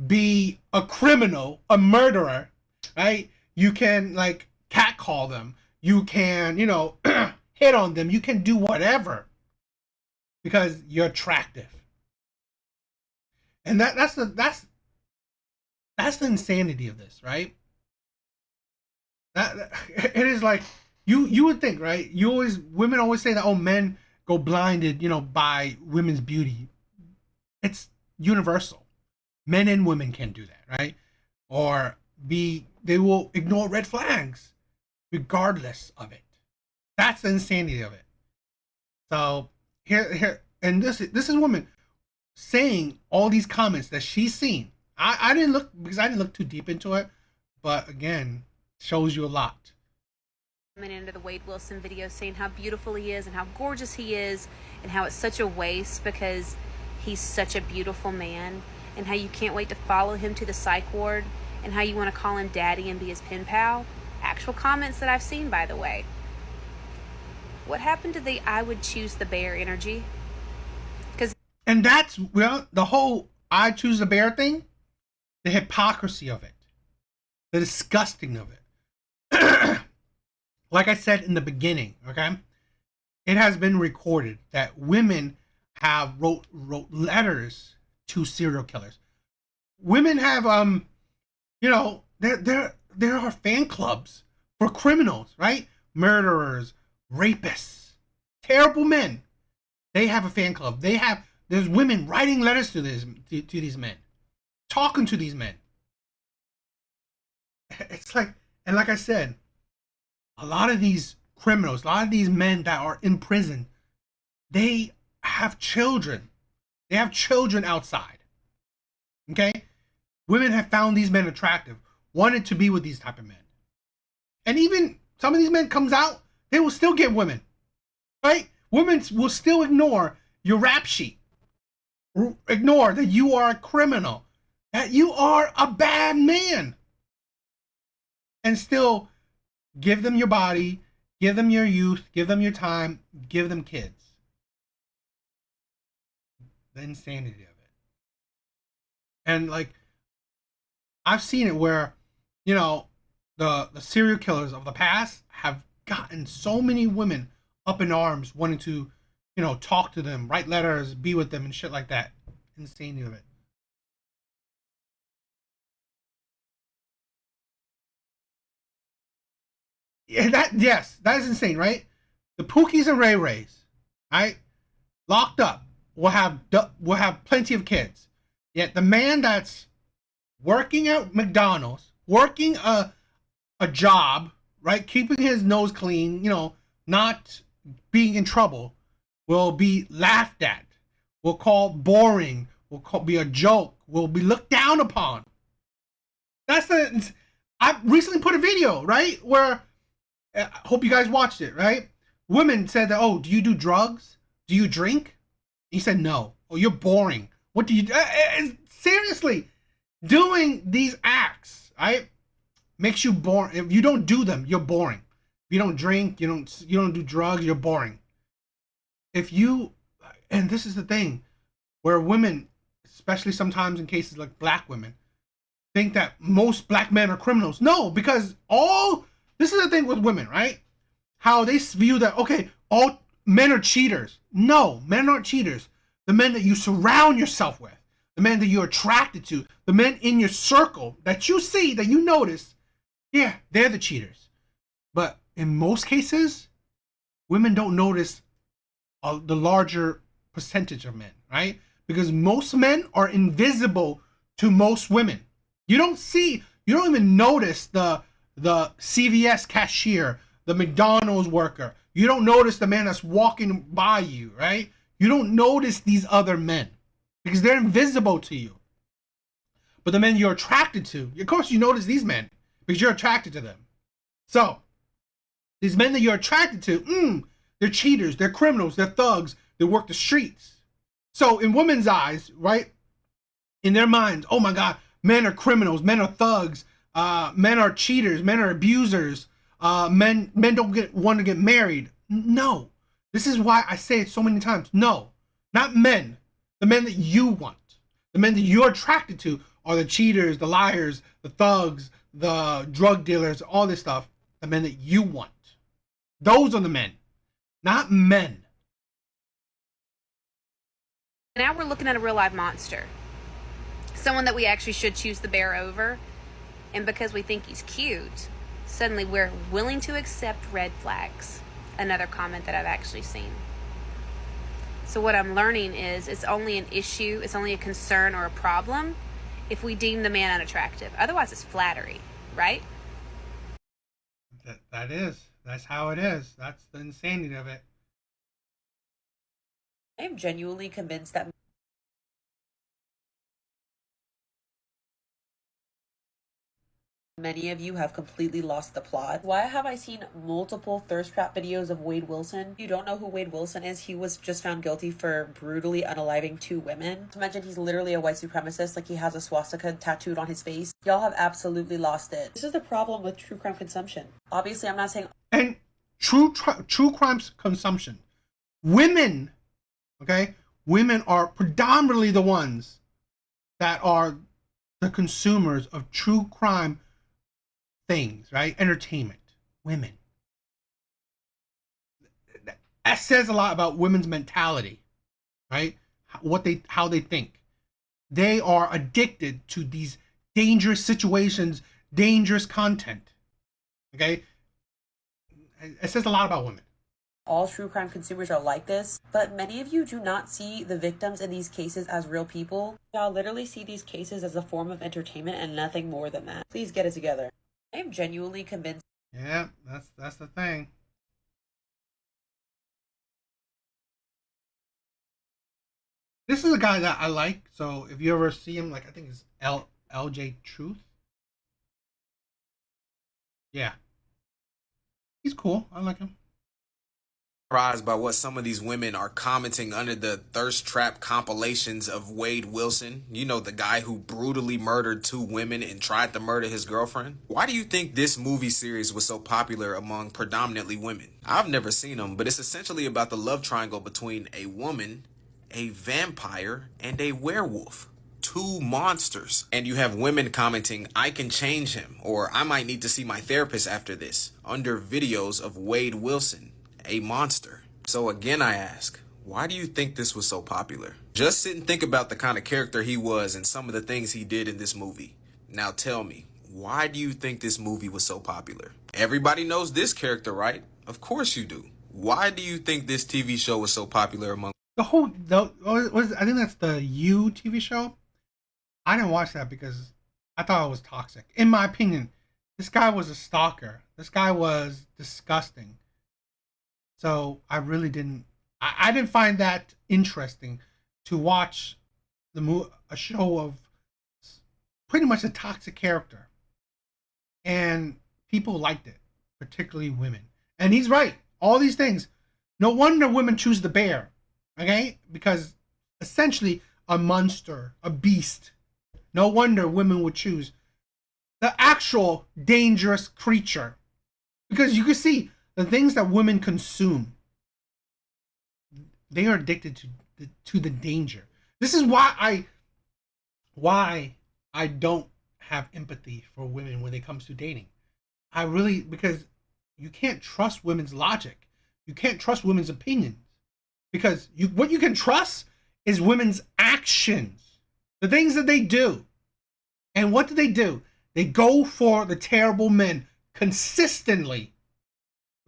be a criminal, a murderer, right? You can like catcall them. You can, hit on them. You can do whatever because you're attractive. And that's the insanity of this, right? It is like you would think, right? Women always say that, oh, men go blinded, by women's beauty. It's universal. Men and women can do that, right? Or they will ignore red flags regardless of it. That's the insanity of it. So here, and this is a woman saying all these comments that she's seen. I didn't look, because I didn't look too deep into it, but again, shows you a lot. Coming into the Wade Wilson video saying how beautiful he is and how gorgeous he is and how it's such a waste because he's such a beautiful man, and how you can't wait to follow him to the psych ward, and how you want to call him daddy and be his pen pal. Actual comments that I've seen, by the way. What happened to the I would choose the bear energy? And that's, well, the whole I choose the bear thing, the hypocrisy of it, the disgusting of it. Like I said in the beginning, okay, it has been recorded that women have wrote letters to serial killers. Women have there are fan clubs for criminals, right? Murderers, rapists, terrible men. They have a fan club. There's women writing letters to these men, talking to these men. It's like, and like I said, a lot of these criminals, a lot of these men that are in prison, they have children. They have children outside. Okay? Women have found these men attractive, wanted to be with these type of men. And even some of these men comes out, they will still get women. Right? Women will still ignore your rap sheet. Ignore that you are a criminal, that you are a bad man. And still give them your body, give them your youth, give them your time, give them kids. The insanity of it. And like, I've seen it where, the serial killers of the past have gotten so many women up in arms wanting to, talk to them, write letters, be with them and shit like that. Insanity of it. Yeah, that is insane, right? The Pookies and Ray Rays, right? Locked up, will have plenty of kids. Yet the man that's working at McDonald's, working a job, right, keeping his nose clean, not being in trouble, will be laughed at, will call boring, be a joke, will be looked down upon. I recently put a video, right, where I hope you guys watched it, right? Women said that, oh, do you do drugs? Do you drink? He said, no. Oh, you're boring. What do you do? Seriously, doing these acts, right, makes you boring. If you don't do them, you're boring. If you don't drink, you don't do drugs, you're boring. And this is the thing, where women, especially sometimes in cases like black women, think that most black men are criminals. No, because this is the thing with women, right? How they view that, okay, all men are cheaters. No, men aren't cheaters. The men that you surround yourself with, the men that you're attracted to, the men in your circle that you see, that you notice, yeah, they're the cheaters. But in most cases, women don't notice the larger percentage of men, right? Because most men are invisible to most women. You don't even notice the CVS cashier, the McDonald's worker. You don't notice the man that's walking by you, right? You don't notice these other men because they're invisible to you. But the men you're attracted to, of course you notice these men because you're attracted to them. So, these men that you're attracted to, they're cheaters, they're criminals, they're thugs, they work the streets. So in women's eyes, right, in their minds, oh my God, men are criminals, men are thugs, men are cheaters, men are abusers, men don't want to get married. No, this is why I say it so many times. No, not men. The men that you want, the men that you're attracted to are the cheaters, the liars, the thugs, the drug dealers, all this stuff. The men that you want. Those are the men, not men. Now we're looking at a real live monster. Someone that we actually should choose the bear over. And because we think he's cute, Suddenly we're willing to accept red flags. Another comment that I've actually seen. So what I'm learning is it's only an issue, it's only a concern or a problem if we deem the man unattractive. Otherwise it's flattery, right? That's how it is. That's the insanity of it. I am genuinely convinced that many of you have completely lost the plot. Why have I seen multiple thirst trap videos of Wade Wilson? If you don't know who Wade Wilson is, he was just found guilty for brutally unaliving 2 women. To mention he's literally a white supremacist, like he has a swastika tattooed on his face. Y'all have absolutely lost it. This is the problem with true crime consumption. Obviously, I'm not saying... And true crime consumption. Women, okay? Women are predominantly the ones that are the consumers of true crime things, right? Entertainment. Women. That says a lot about women's mentality, right? How they think. They are addicted to these dangerous situations, dangerous content. Okay? It says a lot about women. All true crime consumers are like this, but many of you do not see the victims in these cases as real people. Y'all literally see these cases as a form of entertainment and nothing more than that. Please get it together. I am genuinely convinced. Yeah, that's the thing. This is a guy that I like, so if you ever see him, like I think it's LJ Truth. Yeah. He's cool. I like him. Surprised by what some of these women are commenting under the thirst trap compilations of Wade Wilson. You know, the guy who brutally murdered 2 women and tried to murder his girlfriend. Why do you think this movie series was so popular among predominantly women? I've never seen them, but it's essentially about the love triangle between a woman, a vampire, and a werewolf. 2 monsters. And you have women commenting, I can change him, or I might need to see my therapist after this, under videos of Wade Wilson, a monster. So again, I ask, why do you think this was so popular? Just sit and think about the kind of character he was and some of the things he did in this movie. Now tell me, why do you think this movie was so popular? Everybody knows this character, right? Of course you do. Why do you think this TV show was so popular among I think that's the You TV show. I didn't watch that because I thought it was toxic. In my opinion, this guy was a stalker. This guy was disgusting. So I really didn't. I didn't find that interesting to watch a show of pretty much a toxic character, and people liked it, particularly women. And he's right. All these things. No wonder women choose the bear. Okay, because essentially a monster, a beast. No wonder women would choose the actual dangerous creature, because you can see the things that women consume, they are addicted to the danger. This is why I don't have empathy for women when it comes to dating. Because you can't trust women's logic. You can't trust women's opinions, because what you can trust is women's actions, the things that they do. And what do? They go for the terrible men consistently.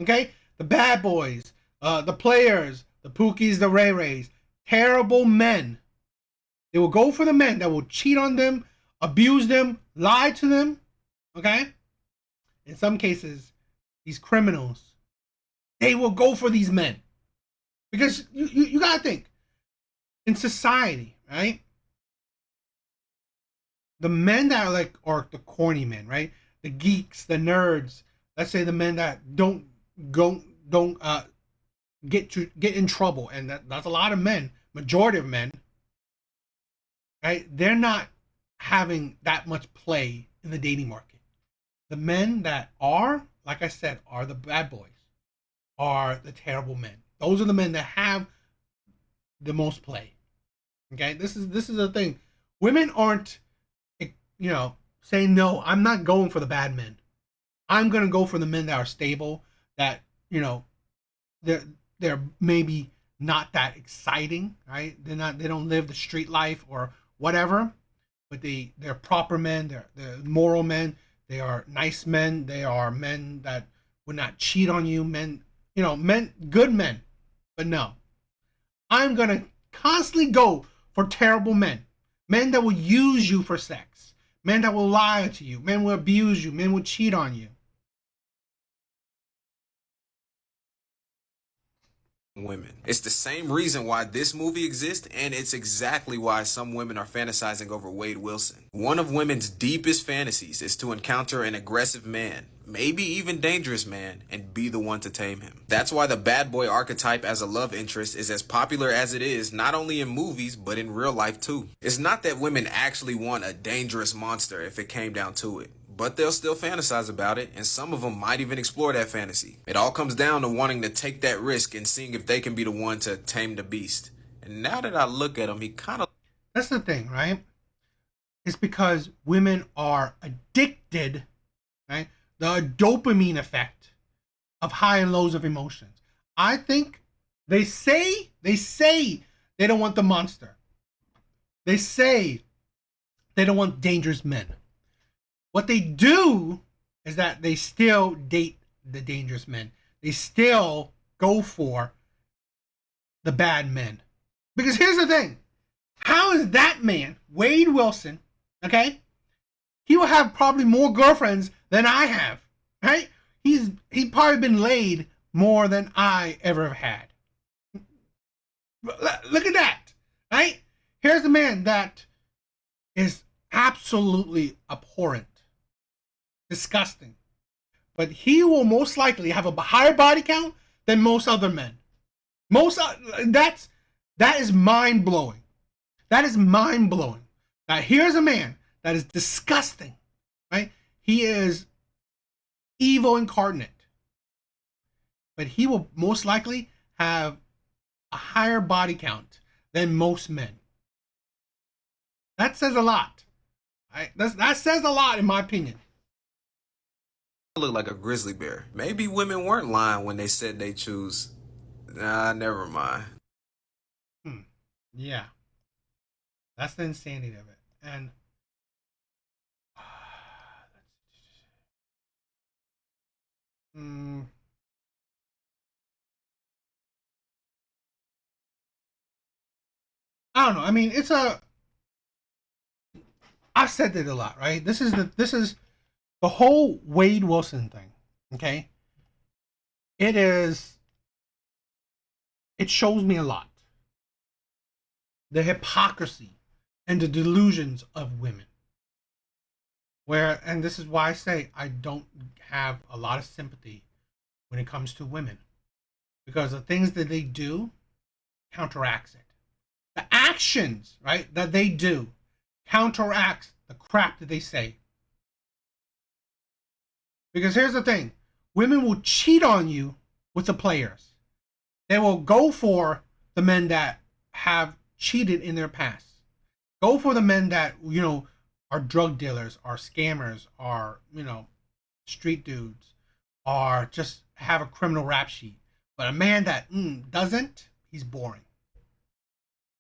Okay? The bad boys, the players, the Pookies, the Ray Rays, terrible men. They will go for the men that will cheat on them, abuse them, lie to them. Okay? In some cases, these criminals, they will go for these men. Because you gotta think, in society, right? The men that are the corny men, right? The geeks, the nerds. Let's say the men that don't get in trouble, and that's a lot of men, majority of men, right? They're not having that much play in the dating market. The men that are, like I said, are the bad boys, are the terrible men. Those are the men that have the most play. Okay, this is the thing. Women aren't, saying, no, I'm not going for the bad men. I'm gonna go for the men that are stable, that they're maybe not that exciting, right? They don't live the street life or whatever, but they're proper men, they're moral men. They are nice men. They are men that would not cheat on you. Men, men, good men. But no, I'm going to constantly go for terrible men. Men that will use you for sex. Men that will lie to you. Men will abuse you. Men will cheat on you. Women. It's the same reason why this movie exists, and it's exactly why some women are fantasizing over Wade Wilson. One of women's deepest fantasies is to encounter an aggressive man, maybe even dangerous man, and be the one to tame him. That's why the bad boy archetype as a love interest is as popular as it is, not only in movies, but in real life too. It's not that women actually want a dangerous monster if it came down to it, but they'll still fantasize about it, and some of them might even explore that fantasy. It all comes down to wanting to take that risk and seeing if they can be the one to tame the beast. And now that I look at him, he kind of... That's the thing, right? It's because women are addicted, right? The dopamine effect of high and lows of emotions. I think they say they don't want the monster. They say they don't want dangerous men. What they do is that they still date the dangerous men. They still go for the bad men. Because here's the thing. How is that man, Wade Wilson, okay? He will have probably more girlfriends than I have, right? He's probably been laid more than I ever have had. Look at that, right? Here's the man that is absolutely abhorrent. Disgusting. But he will most likely have a higher body count than most other men. That is mind-blowing. That is mind-blowing. Now here's a man that is disgusting, right? He is evil incarnate. But he will most likely have a higher body count than most men. That says a lot. Right? That says a lot in my opinion. Look like a grizzly bear. Maybe women weren't lying when they said they choose. Nah, never mind. Yeah. That's the insanity of it. And I don't know. I mean, I've said it a lot, right? This is the whole Wade Wilson thing, okay? It shows me a lot. The hypocrisy and the delusions of women. And this is why I say I don't have a lot of sympathy when it comes to women. Because the things that they do counteracts it. The actions, right, that they do counteracts the crap that they say. Because here's the thing. Women will cheat on you with the players. They will go for the men that have cheated in their past. Go for the men that, are drug dealers, are scammers, are, street dudes, or just have a criminal rap sheet. But a man that doesn't, he's boring.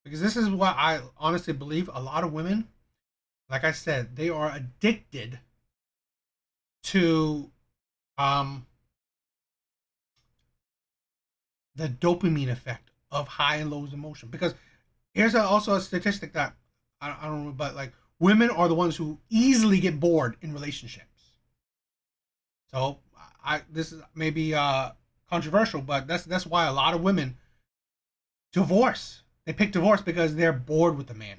Because this is what I honestly believe. A lot of women, like I said, they are addicted to the dopamine effect of high and low emotion. Because here's also a statistic that I don't know, but like women are the ones who easily get bored in relationships. So this is maybe controversial, but that's why a lot of women divorce. They pick divorce because they're bored with the man.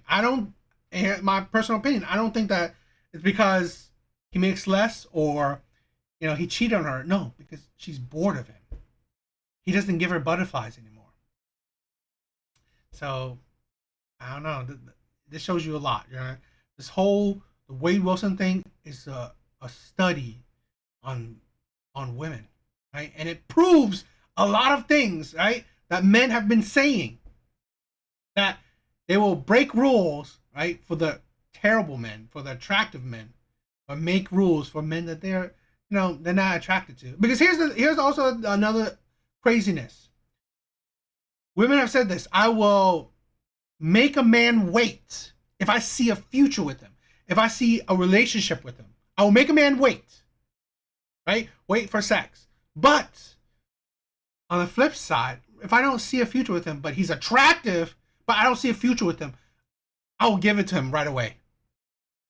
My personal opinion, I don't think that it's because he makes less or he cheated on her. No, because she's bored of him. He doesn't give her butterflies anymore. So I don't know. This shows you a lot. This whole the Wade Wilson thing is a study on women, right? And it proves a lot of things, right, that men have been saying. That they will break rules, right, for the terrible men, for the attractive men, but make rules for men that they're not attracted to. Because here's also another craziness. Women have said this: I will make a man wait if I see a future with him, if I see a relationship with him. I will make a man wait, right? Wait for sex. But on the flip side, if I don't see a future with him, but he's attractive, but I don't see a future with him, I will give it to him right away.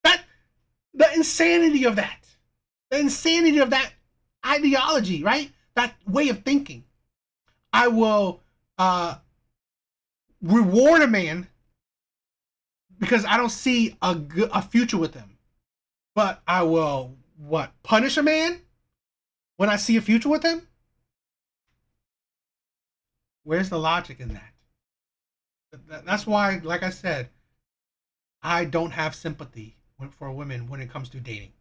The insanity of that. The insanity of that ideology, right? That way of thinking. I will reward a man because I don't see a future with him. But I will, punish a man when I see a future with him? Where's the logic in that? That's why, like I said, I don't have sympathy for women when it comes to dating.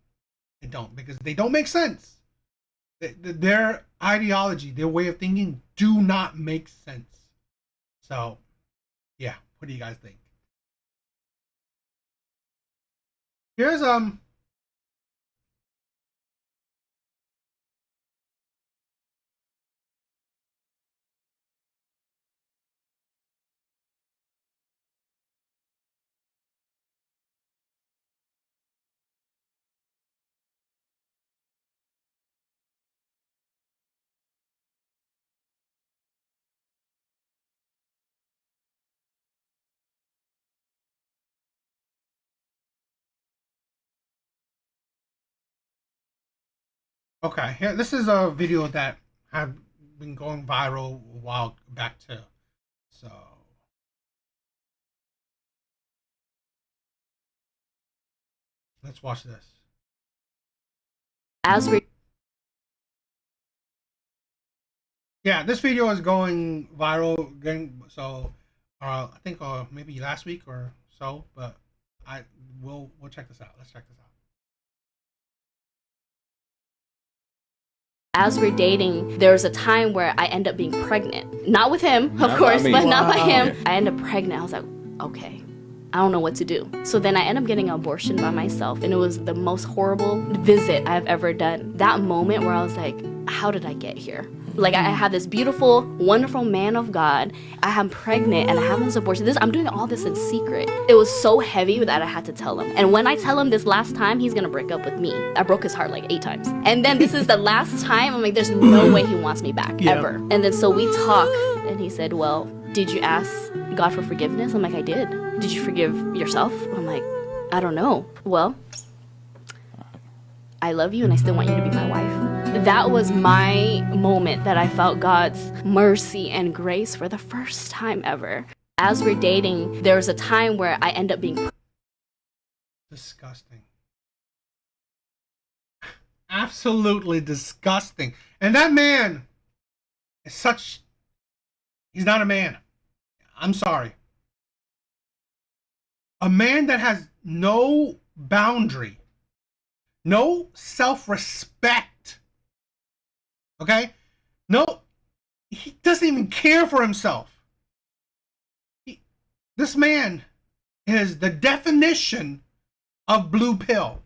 I don't, because they don't make sense. Their ideology, their way of thinking do not make sense. So, yeah, what do you guys think? Here's okay, here, this is a video that have been going viral a while back too. So let's watch this. Yeah, this video is going viral. So I think maybe last week or so, but we'll check this out. Let's check this out. As we're dating, there was a time where I end up being pregnant. Not with him, of course, but not by him. I end up pregnant. I was like, okay, I don't know what to do. So then I end up getting an abortion by myself, and it was the most horrible visit I've ever done. That moment where I was like, how did I get here? Like, I had this beautiful, wonderful man of God. I am pregnant and I have this abortion. I'm doing all this in secret. It was so heavy that I had to tell him. And when I tell him this last time, he's gonna break up with me. I broke his heart like 8 times. And then this is the last time. I'm like, there's no way he wants me back, ever. And then so we talk, and he said, well, did you ask God for forgiveness? I'm like, I did. Did you forgive yourself? I'm like, I don't know. Well, I love you and I still want you to be my wife. That was my moment that I felt God's mercy and grace for the first time ever. As we're dating, there was a time where I end up being disgusting. Absolutely disgusting. And that man is he's not a man. I'm sorry. A man that has no boundary, no self-respect. Okay? No, he doesn't even care for himself. This man is the definition of blue pill.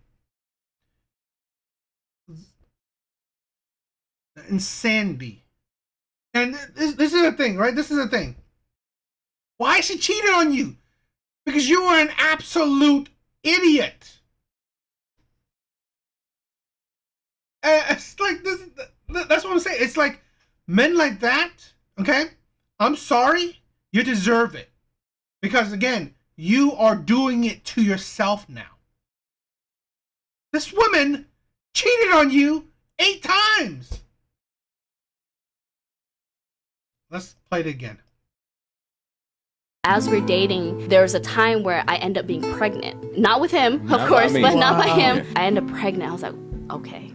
Insanity. And this is the thing, right? This is the thing. Why is she cheating on you? Because you are an absolute idiot. It's like this. That's what I'm saying. It's like men like that. Okay, I'm sorry. You deserve it, because again, you are doing it to yourself now. This woman cheated on you 8 times. Let's play it again. As we're dating, there was a time where I end up being pregnant. Not with him, of course, but not by him. I end up pregnant. I was like, okay,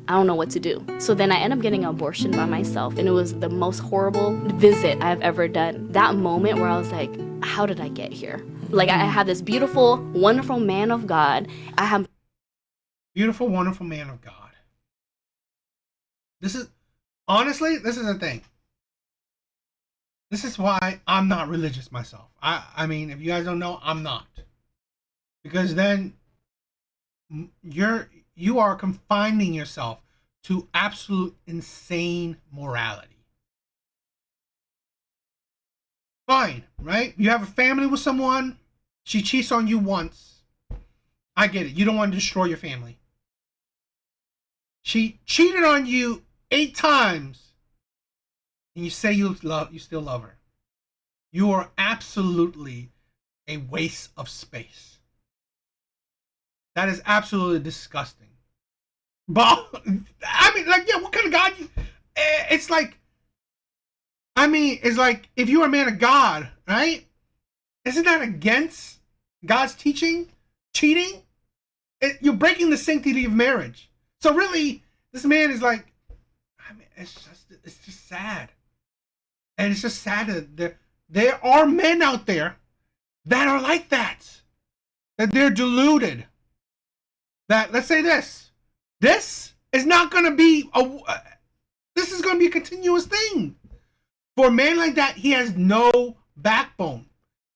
I don't know what to do. So then I end up getting an abortion by myself, and it was the most horrible visit I've ever done. That moment where I was like, how did I get here? Like, I had this beautiful, wonderful man of God. Beautiful, wonderful man of God. This is the thing. This is why I'm not religious myself. I mean, if you guys don't know, I'm not. Because then you are confining yourself to absolute insane morality. Fine, right? You have a family with someone, she cheats on you once. I get it. You don't want to destroy your family. She cheated on you 8 times, and you say you still love her. You are absolutely a waste of space. That is absolutely disgusting. But I mean, like, yeah, what kind of God? It's like, I mean, it's like if you are a man of God, right? Isn't that against God's teaching? Cheating? You're breaking the sanctity of marriage. So really, this man is like, I mean, it's just sad. And it's just sad that there are men out there that are like that. That they're deluded. That, let's say this is not going to be, this is going to be a continuous thing. For a man like that, he has no backbone.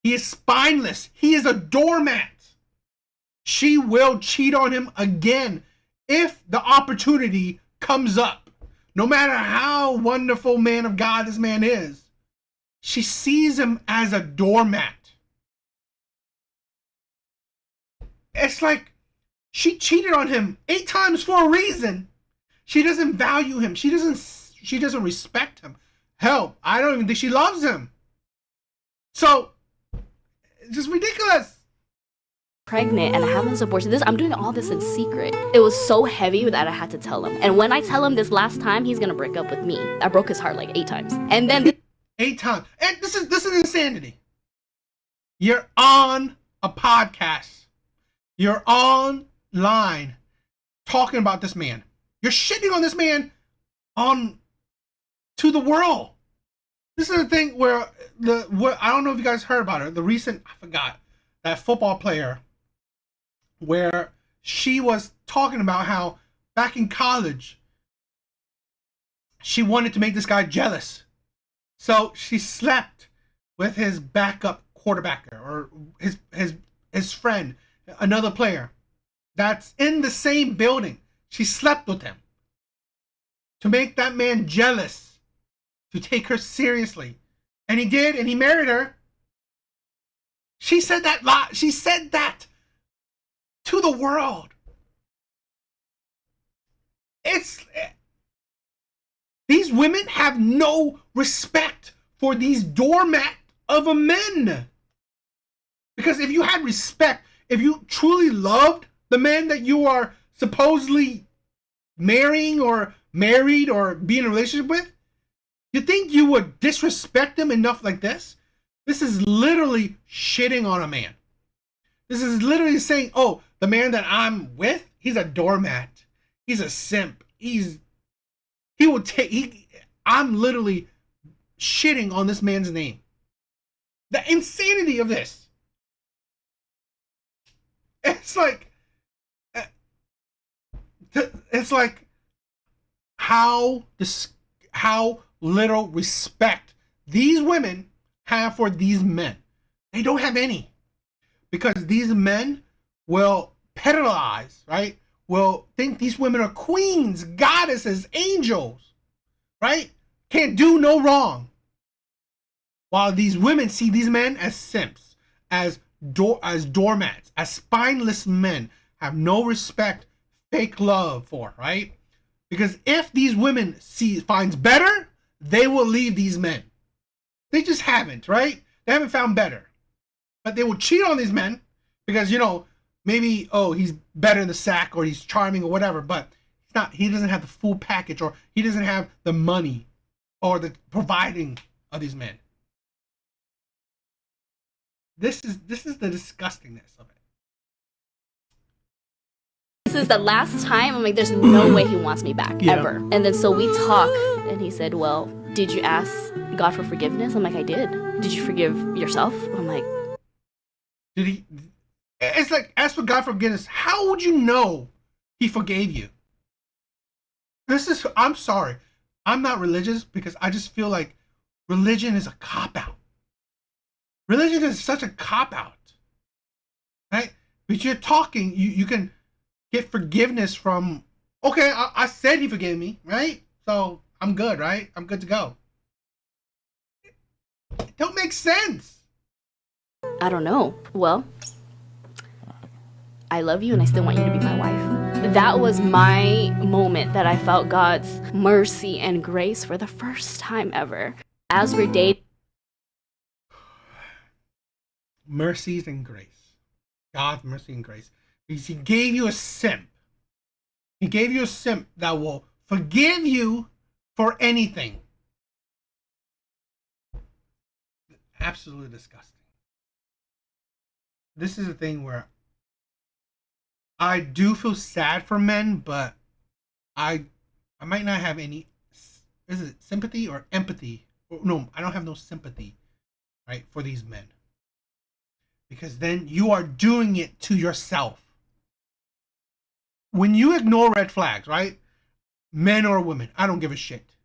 He is spineless. He is a doormat. She will cheat on him again if the opportunity comes up. No matter how wonderful man of God this man is, she sees him as a doormat. It's like she cheated on him 8 times for a reason. She doesn't value him. She doesn't respect him. Hell, I don't even think she loves him. So, it's just ridiculous. Pregnant and having this abortion. I'm doing all this in secret. It was so heavy that I had to tell him. And when I tell him this last time, he's gonna break up with me. I broke his heart like 8 times. And then 8 times. And this is insanity. You're on a podcast. You're online talking about this man. You're shitting on this man to the world. This is the thing where I don't know if you guys heard about her. The recent, I forgot, that football player where she was talking about how back in college she wanted to make this guy jealous. So she slept with his backup quarterbacker or his friend, another player that's in the same building. She slept with him to make that man jealous, to take her seriously. And he did, and he married her. She said that She said that to the world. These women have no respect for these doormat of a men. Because if you had respect, if you truly loved the man that you are supposedly marrying or married or be in a relationship with, you think you would disrespect them enough like this? This is literally shitting on a man. This is literally saying, oh, the man that I'm with, he's a doormat. He's a simp. I'm literally shitting on this man's name. The insanity of this. It's like how little respect these women have for these men. They don't have any. Because these men will pedalize, right? Will think these women are queens, goddesses, angels, right? Can't do no wrong. While these women see these men as simps, as doormats, as spineless men, have no respect, fake love for, right? Because if these women finds better, they will leave these men. They just haven't, right? They haven't found better. But they will cheat on these men because, maybe, oh, he's better in the sack or he's charming or whatever, but he doesn't have the full package or he doesn't have the money or the providing of these men. This is the disgustingness of it. this is the last time. I'm like, there's no way he wants me back, ever. And then so we talk, and he said, well, did you ask God for forgiveness? I'm like, I did. Did you forgive yourself? I'm like, did he? It's like, ask for God for forgiveness. How would you know he forgave you? I'm sorry. I'm not religious because I just feel like religion is a cop-out. Religion is such a cop-out, right? But you're talking, you can get forgiveness from, okay, I said he forgave me, right? So I'm good, right? I'm good to go. It don't make sense. I don't know. Well, I love you and I still want you to be my wife. That was my moment that I felt God's mercy and grace for the first time ever. As we're dating, mercies and grace. God's mercy and grace. Because he gave you a simp. He gave you a simp that will forgive you for anything. Absolutely disgusting. This is a thing where I do feel sad for men, but I might not have any, is it sympathy or empathy? No, I don't have no sympathy, right, for these men. Because then you are doing it to yourself. When you ignore red flags, right? Men or women, I don't give a shit.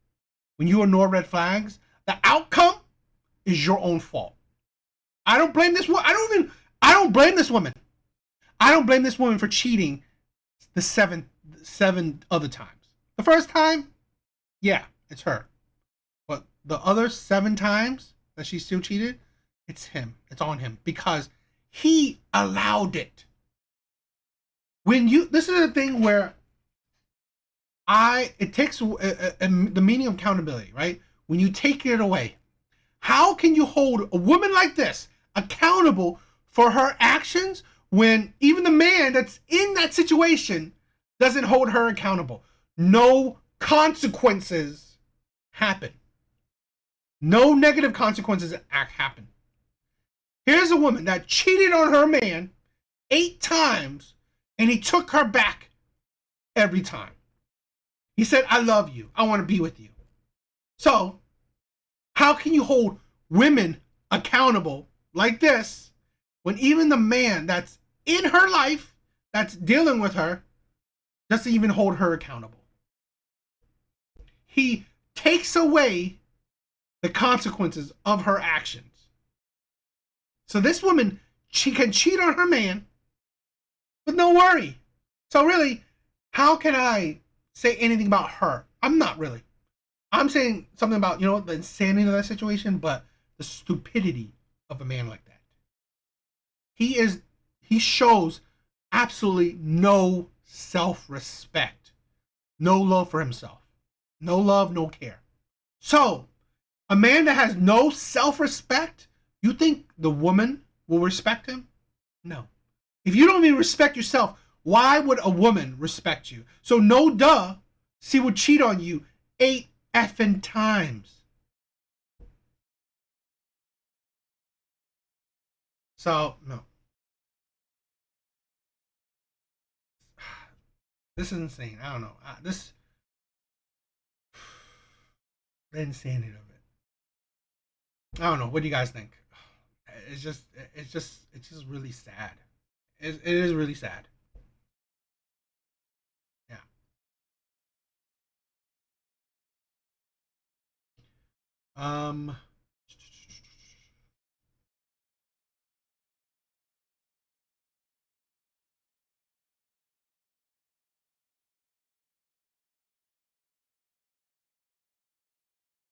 When you ignore red flags, the outcome is your own fault. I don't blame this woman. I don't blame this woman. I don't blame this woman for cheating the seven other times. The first time, yeah, it's her. But the other 7 times that she still cheated, it's him. It's on him because he allowed it. This is a thing where it takes the meaning of accountability, right? When you take it away, how can you hold a woman like this accountable for her actions when even the man that's in that situation doesn't hold her accountable? No consequences happen. No negative consequences happen. Here's a woman that cheated on her man 8 times, and he took her back every time. He said, I love you. I want to be with you. So, how can you hold women accountable like this when even the man that's in her life, that's dealing with her, doesn't even hold her accountable? He takes away the consequences of her actions. So this woman, she can cheat on her man with no worry. So really, how can I say anything about her? I'm not really. I'm saying something about, the insanity of that situation, but the stupidity of a man like that. He shows absolutely no self-respect, no love for himself, no love, no care. So, a man that has no self-respect, you think the woman will respect him? No. If you don't even respect yourself, why would a woman respect you? So no duh, she would cheat on you 8 effing times. So, no. This is insane. I don't know. The insanity of it. I don't know. What do you guys think? It's just really sad. It is really sad. Yeah. A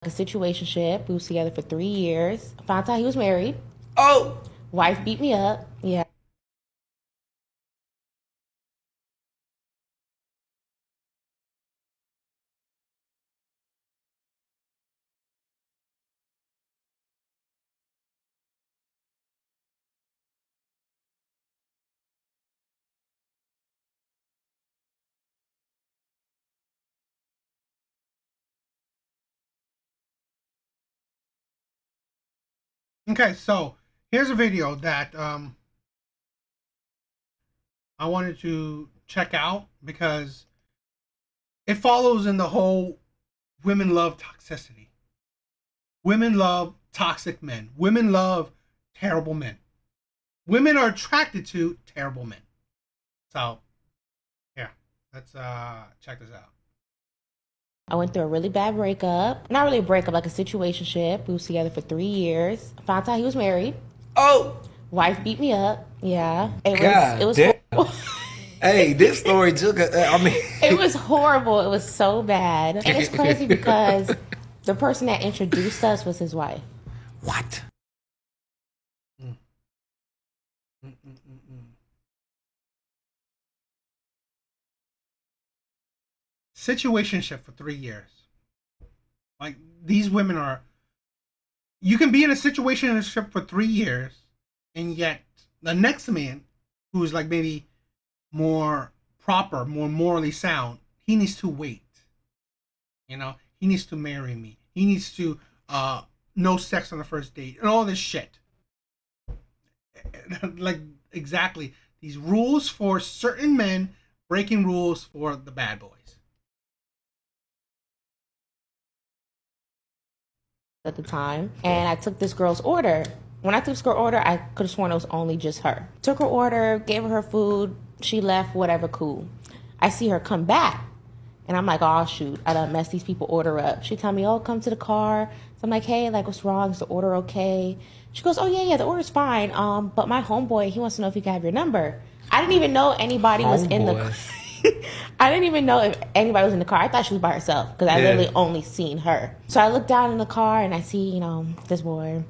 situationship. We was together for 3 years. Found out he was married. Oh! Wife beat me up. Yeah. Okay, so here's a video that I wanted to check out because it follows in the whole women love toxicity. Women love toxic men. Women love terrible men. Women are attracted to terrible men. So, yeah, let's check this out. I went through a really bad breakup. Not really a breakup, like a situationship. We was together for 3 years. Found out he was married. Oh! Wife beat me up. Yeah. It was damn. Hey, this story took it was horrible. It was so bad. And it's crazy because the person that introduced us was his wife. What? situationship for 3 years. Like, these women are, you can be in a situationship for 3 years, and yet the next man, who's like maybe more proper, more morally sound, he needs to wait. You know, he needs to marry me. He needs to no sex on the first date and all this shit. Like, exactly. These rules for certain men, breaking rules for the bad boys. At the time, and I took this girl's order. When I took this girl's order, I could have sworn it was only just her. Took her order, gave her food, she left, whatever, cool. I see her come back, and I'm like, oh shoot, I done messed these people order up. She tell me, oh, come to the car. So I'm like, hey, like, what's wrong? Is the order okay? She goes, oh yeah, the order's fine. But my homeboy, he wants to know if he can have your number. I didn't even know anybody was in the I didn't even know if anybody was in the car. I thought she was by herself because I literally only seen her. So I look down in the car and I see, you know, this boy.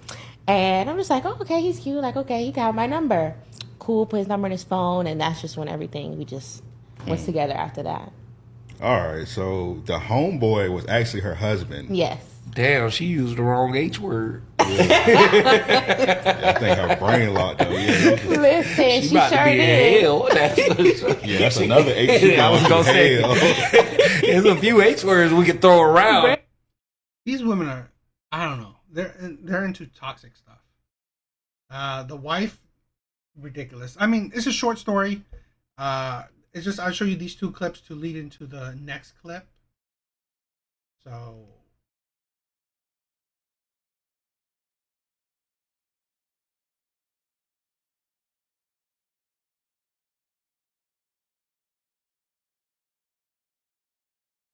And I'm just like, oh, okay, he's cute. Like, okay, he got my number. Cool, put his number in his phone. And that's just when everything, we just was together after that. All right, so the homeboy was actually her husband. Yes. Damn, she used the wrong H word. I think her brain locked though. Yeah. Listen, she about sure to be did. in hell. Yeah, that's another H. I was gonna say, there's a few H words we could throw around. These women are, I don't know, they're into toxic stuff. The wife, ridiculous. I mean, it's a short story. It's just, I'll show you these two clips to lead into the next clip. So.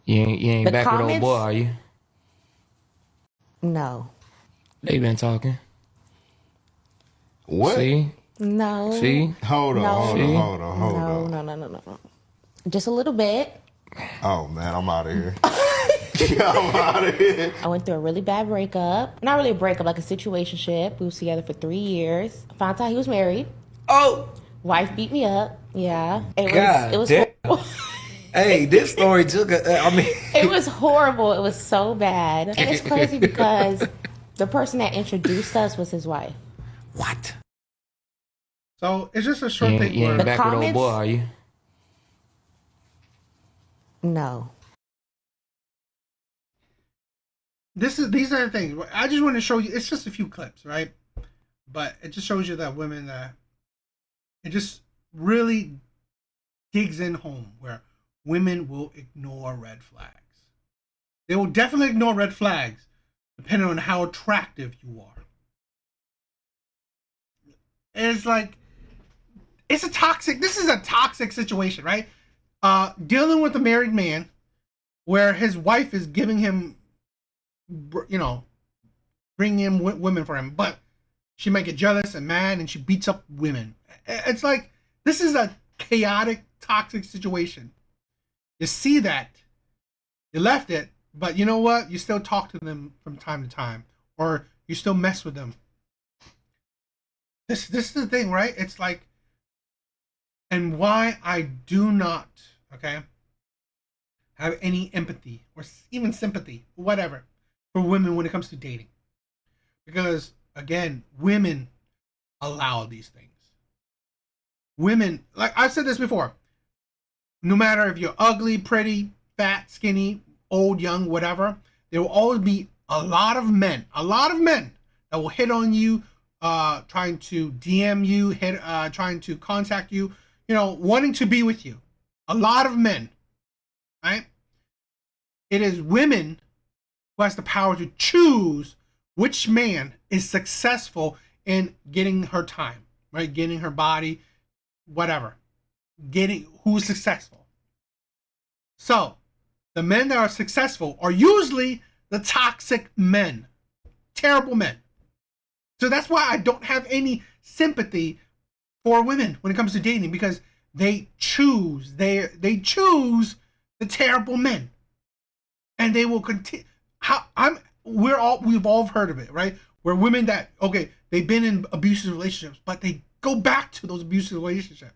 You ain't The back with old comments? boy, are you? No. They been talking. What? See? No. See? Hold on, No. Just a little bit. Oh man, I'm out of here. I'm out of here. I went through a really bad breakup. Not really a breakup, like a situationship. We was together for 3 years. Found out he was married. Oh! Wife beat me up. Yeah. God it was damn. Hey, this story took it was horrible. It was so bad. And it's crazy because the person that introduced us was his wife. What? So it's just a short You thing ain't where back with old boy, are you? No. These are the things. I just want to show you. It's just a few clips, right? But it just shows you that women that it just really digs in home where women will ignore red flags. They will definitely ignore red flags depending on how attractive you are. And it's like, this is a toxic situation, right? Dealing with a married man where his wife is giving him, you know, bringing in women for him, but she might get jealous and mad and she beats up women. It's like, this is a chaotic, toxic situation. You see that, you left it, but you know what? You still talk to them from time to time, or you still mess with them. This is the thing, right? It's like, and why I do not, okay, have any empathy or even sympathy, whatever, for women when it comes to dating. Because, again, women allow these things. Women, like I've said this before, no matter if you're ugly, pretty, fat, skinny, old, young, whatever, there will always be a lot of men that will hit on you, trying to DM you, trying to contact you, you know, wanting to be with you. A lot of men, right? It is women who has the power to choose which man is successful in getting her time, right? Getting her body, whatever. Getting who's successful. So, the men that are successful are usually the toxic men. Terrible men. So that's why I don't have any sympathy for women when it comes to dating, because they choose they choose the terrible men. And they will continue. We've all heard of it, right? Where women that, okay, they've been in abusive relationships, but they go back to those abusive relationships.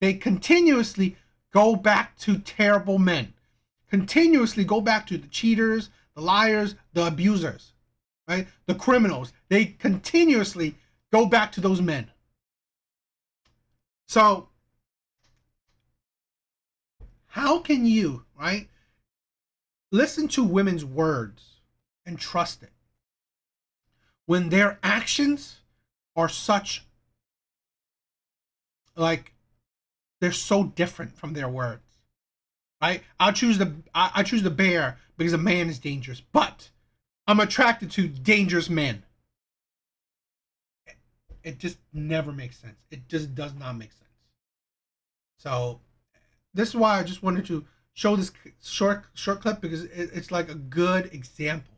They continuously go back to terrible men continuously go back to the cheaters, the liars, the abusers, right? The criminals. They continuously go back to those men. So how can you, right, listen to women's words and trust it when their actions are such, like, they're so different from their words, right? I choose the bear because a man is dangerous, but I'm attracted to dangerous men. It just never makes sense. It just does not make sense. So this is why I just wanted to show this short clip, because it's like a good example.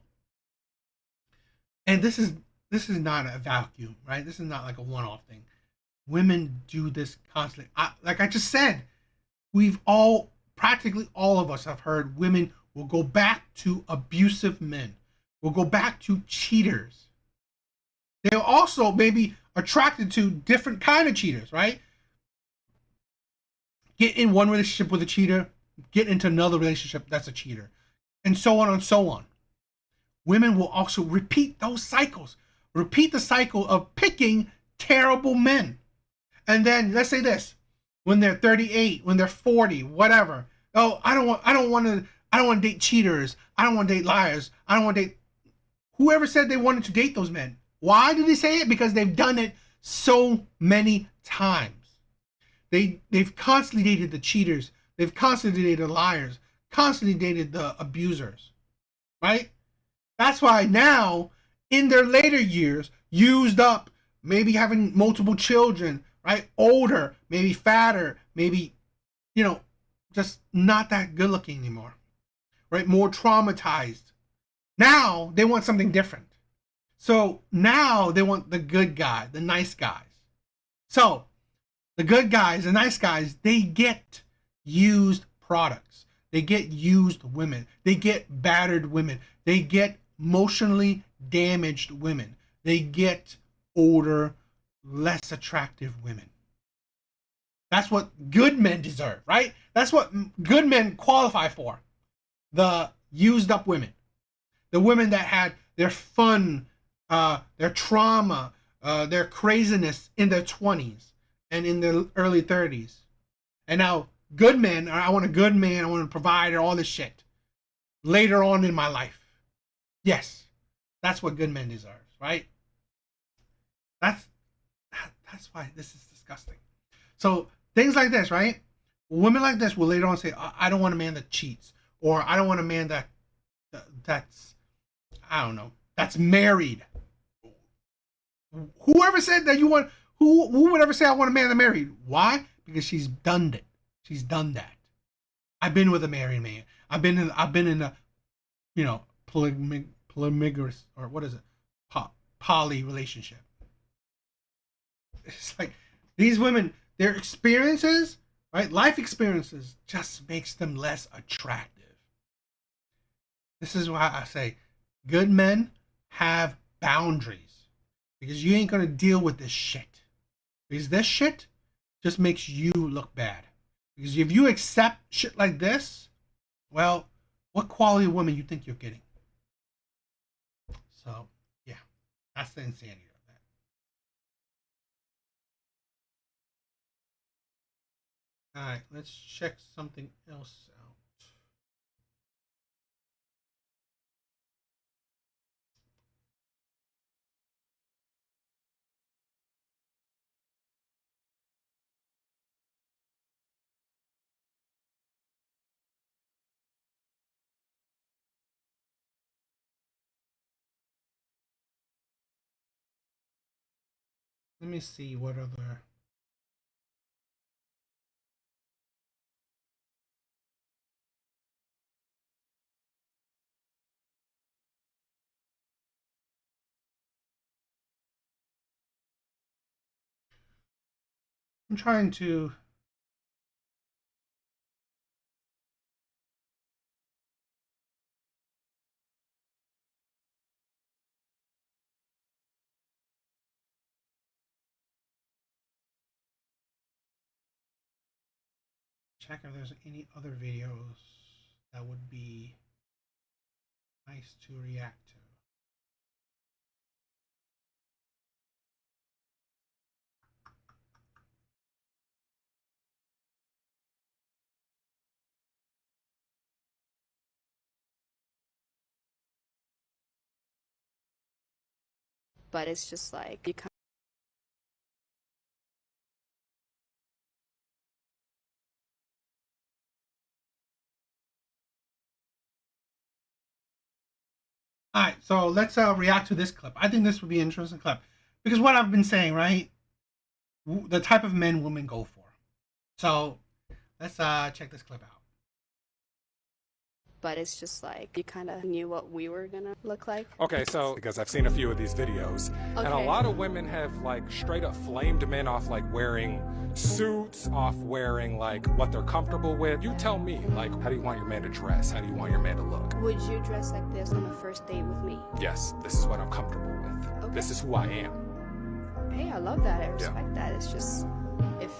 And this is not a vacuum, right? This is not like a one-off thing. Women do this constantly. Like I just said, practically all of us have heard women will go back to abusive men, will go back to cheaters. They're also maybe attracted to different kind of cheaters, right? Get in one relationship with a cheater, get into another relationship that's a cheater, and so on and so on. Women will also repeat those cycles, repeat the cycle of picking terrible men. And then let's say this, when they're 38, when they're 40, whatever. Oh, I don't want to date cheaters. I don't want to date liars. I don't want to date whoever said they wanted to date those men. Why did they say it? Because they've done it so many times. They've constantly dated the cheaters. They've constantly dated the liars, constantly dated the abusers, right? That's why now, in their later years, used up, maybe having multiple children, right? Older, maybe fatter, maybe, just not that good looking anymore, right? More traumatized. Now they want something different. So now they want the good guy, the nice guys. So the good guys, the nice guys, they get used products. They get used women. They get battered women. They get emotionally damaged women. They get older, less attractive women. That's what good men deserve, right? That's what good men qualify for. The used up women. The women that had their fun, their trauma, their craziness in their 20s and in their early 30s. And now good men, I want a good man, I want a provider, all this shit. Later on in my life. Yes, that's what good men deserve, right? That's why this is disgusting. So things like this, right? Women like this will later on say, I don't want a man that cheats, or I don't want a man that's, I don't know, that's married. Whoever said that you want, who would ever say I want a man that's married? Why? Because she's done it. She's done that. I've been with a married man. I've been in a, polyamorous, or what is it? Poly relationship. It's like these women, their experiences, right? Life experiences just makes them less attractive. This is why I say good men have boundaries, because you ain't gonna deal with this shit. Because this shit just makes you look bad. Because if you accept shit like this, well, what quality of woman you think you're getting? So, yeah, that's the insanity of that. All right, let's check something else out. Let me see what other. I'm trying to. Check if there's any other videos that would be nice to react to. But it's just like you kind All right, so let's react to this clip. I think this would be an interesting clip because what I've been saying, right? The type of men women go for. So let's check this clip out. but it's just like you kind of knew what we were gonna look like. Okay, so because I've seen a few of these videos, and a lot of women have like straight up flamed men off like wearing suits, off wearing like what they're comfortable with. You tell me, like, how do you want your man to dress? How do you want your man to look? Would you dress like this on a first date with me? Yes, this is what I'm comfortable with. Okay. This is who I am. Hey, I love that. I respect that. It's just if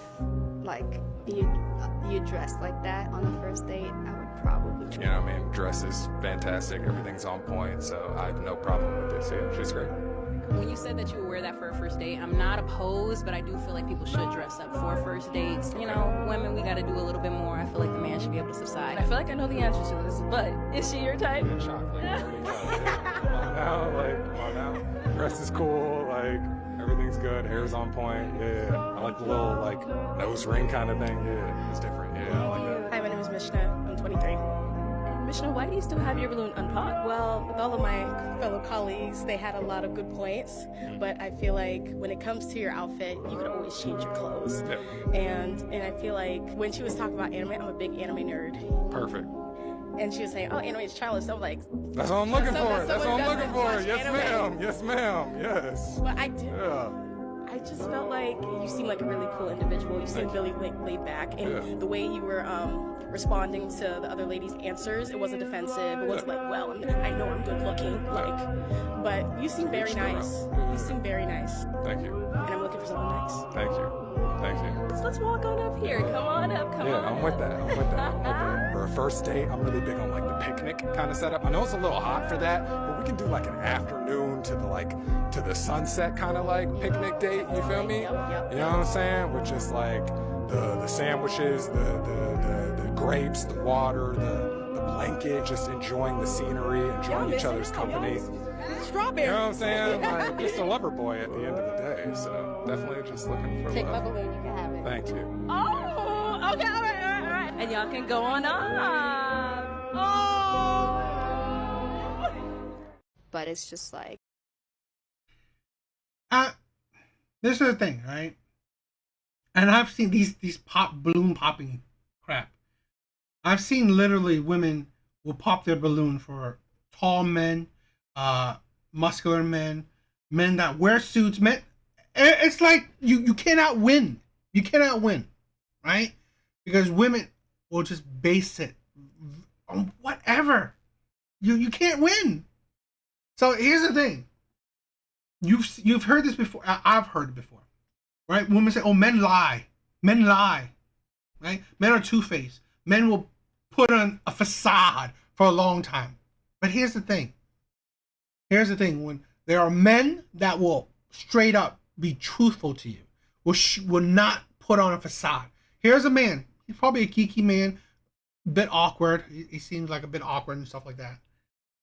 like you dress like that on a first date, I would probably. You know, I mean, dress is fantastic. Everything's on point, so I have no problem with this. Yeah, she's great. When you said that you would wear that for a first date, I'm not opposed, but I do feel like people should dress up for first dates. You know, women, we got to do a little bit more. I feel like the man should be able to subside. I feel like I know the answer to this, but is she your type? Come on now. Dress is cool, like, everything's good, hair's on point, yeah. I like the little, like, nose ring kind of thing, yeah. It's different, yeah, I like that. Hi, my name is Mishna. I'm 23. Mishna, why do you still have your balloon unpopped? Well, with all of my fellow colleagues, they had a lot of good points, but I feel like when it comes to your outfit, you could always change your clothes. Yeah. And I feel like when she was talking about anime, I'm a big anime nerd. Perfect. And she was saying, oh, anime is childish. I'm like... That's what I'm looking for. That's what I'm looking for. watch Yes, anime. ma'am. Yes, ma'am. Yes. But I do. Yeah. I just felt like you seemed like a really cool individual. You seemed really laid back. And the way you were responding to the other lady's answers, it wasn't defensive. It wasn't like, well, I know I'm good looking. Like, but you seem very nice. You seem very nice. Thank you. And I'm looking for something nice. Thank you. Thank you. So let's walk on up here. Come on up. Come Yeah, on I'm with that. I'm with that. I'm with that. For a first date, I'm really big on like the picnic kind of setup. I know it's a little hot for that, but we can do like an afternoon to the sunset kind of like picnic date. You feel me? You know what I'm saying? With just like the sandwiches, the grapes, the water, the blanket, just enjoying the scenery, enjoying each other's company. Strawberry. You know what I'm saying? Like, just a lover boy at the end of the day. So definitely just looking for Take my love. balloon, you can have it. Thank you. Oh, okay, all right. And y'all can go on up. Oh. But it's just like This is the thing, right? And I've seen these balloon popping crap. I've seen literally women will pop their balloon for tall men, muscular men, men that wear suits, men. It's like you cannot win. You cannot win, right? Because women will just base it on whatever. You can't win. So here's the thing. You've heard this before. I've heard it before, right? Women say, "Oh, men lie. Men lie." Right? Men are two-faced. Men will put on a facade for a long time. But here's the thing. Here's the thing. When there are men that will straight up be truthful to you, will not put on a facade. Here's a man. He's probably a geeky man, a bit awkward. He seems like a bit awkward and stuff like that.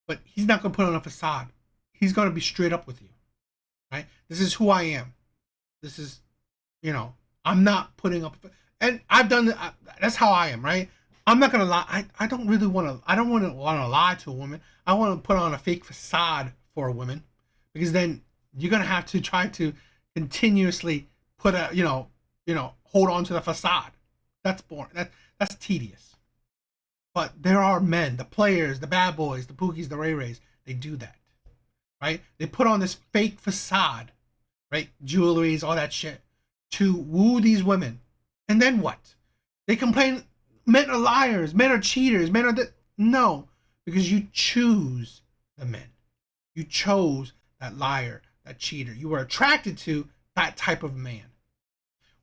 But he's not going to put on a facade. He's going to be straight up with you. Right? This is who I am. This is, I'm not putting up, and I've done it. That's how I am, right? I'm not gonna lie. I don't really want to. I don't want to lie to a woman. I want to put on a fake facade for a woman, because then you're gonna have to try to continuously put hold on to the facade. That's boring. That's tedious. But there are men, the players, the bad boys, the Pookies, the Ray Rays. They do that. Right? They put on this fake facade, right? Jewelries, all that shit, to woo these women. And then what? They complain, men are liars, men are cheaters, men are no, because you choose the men. You chose that liar, that cheater. You were attracted to that type of man.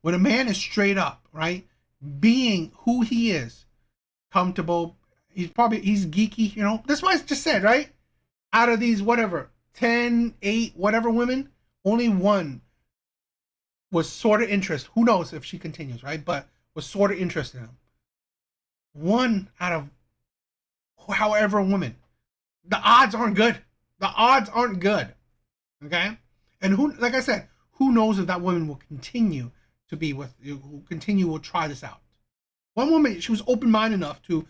When a man is straight up, right? Being who he is, comfortable, he's geeky, you know. That's why I just said, right? Out of these, whatever, 10, 8, whatever women, only one was sort of interested. Who knows if she continues, right? But was sort of interested in him. One out of however women. The odds aren't good. The odds aren't good. Okay? And who, like I said, who knows if that woman will continue to be with you, will try this out. One woman, she was open-minded enough to,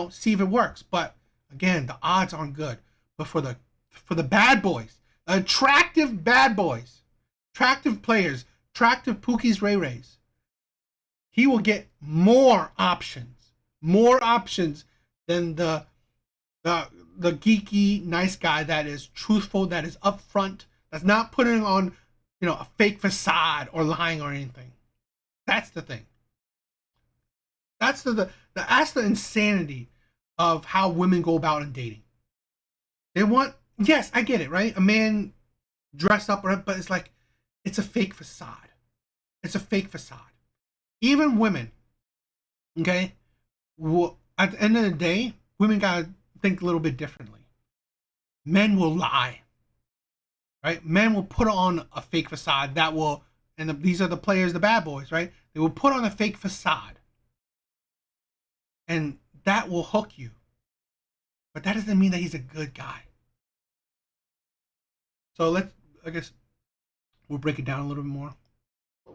see if it works. But again, the odds aren't good. But for the bad boys, attractive bad boys, attractive players, attractive Pookies Ray Rays, he will get more options than the geeky nice guy that is truthful, that is upfront, that's not putting on a fake facade or lying or anything. That's the thing. That's that's the insanity of how women go about in dating. They want, yes, I get it, right? A man dressed up, but it's like, it's a fake facade. It's a fake facade. Even women, okay, at the end of the day, women gotta think a little bit differently. Men will lie, right? Men will put on a fake facade that will, and these are the players, the bad boys, right? They will put on a fake facade, and that will hook you. But that doesn't mean that he's a good guy. So I guess we'll break it down a little bit more.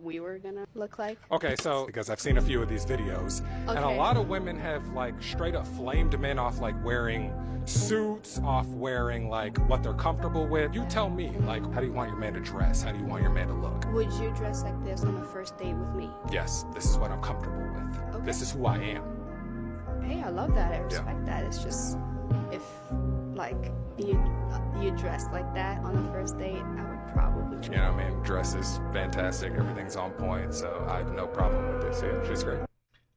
We were gonna look like. Okay, so because I've seen a few of these videos, and a lot of women have like straight up flamed men off like wearing suits, off wearing like what they're comfortable with. You tell me, like, how do you want your man to dress? How do you want your man to look? Would you dress like this on a first date with me? Yes, this is what I'm comfortable with. Okay. This is who I am. Hey, I love that. I respect that. It's just, if like you dress like that on a first date, I would probably. You know what I mean? Dress is fantastic. Everything's on point, so I have no problem with this. Yeah, she's great.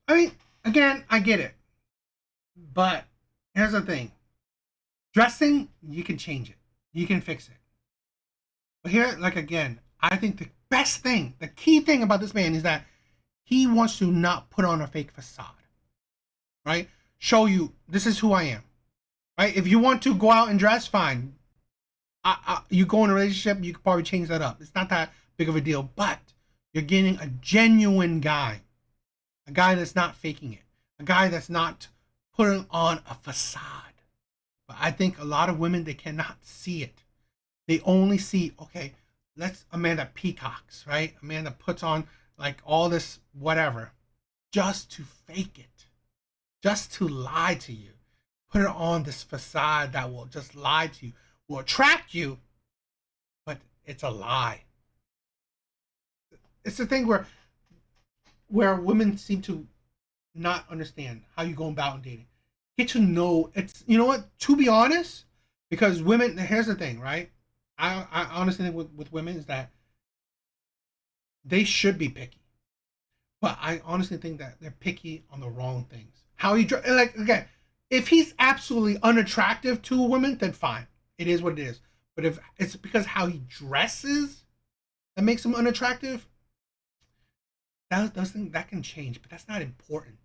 I mean, again, I get it. But here's the thing. Dressing, you can change it. You can fix it. But here, like again, I think the best thing, the key thing about this man is that he wants to not put on a fake facade. Right? Show you, this is who I am. Right? If you want to go out and dress, fine. You go in a relationship, you could probably change that up. It's not that big of a deal, but you're getting a genuine guy. A guy that's not faking it. A guy that's not putting on a facade. But I think a lot of women, they cannot see it. They only see, okay, let's a man that peacocks, right? A man that puts on like all this whatever just to fake it. Just to lie to you. Put it on this facade that will just lie to you. Will attract you, but it's a lie. It's the thing where women seem to not understand how you go about dating. Get to know, it's, you know what, to be honest, because women, here's the thing, right? I honestly think with women is that they should be picky. But I honestly think that they're picky on the wrong things. How he, like, again, if he's absolutely unattractive to a woman, then fine. It is what it is. But if it's because how he dresses that makes him unattractive, that can change, but that's not important.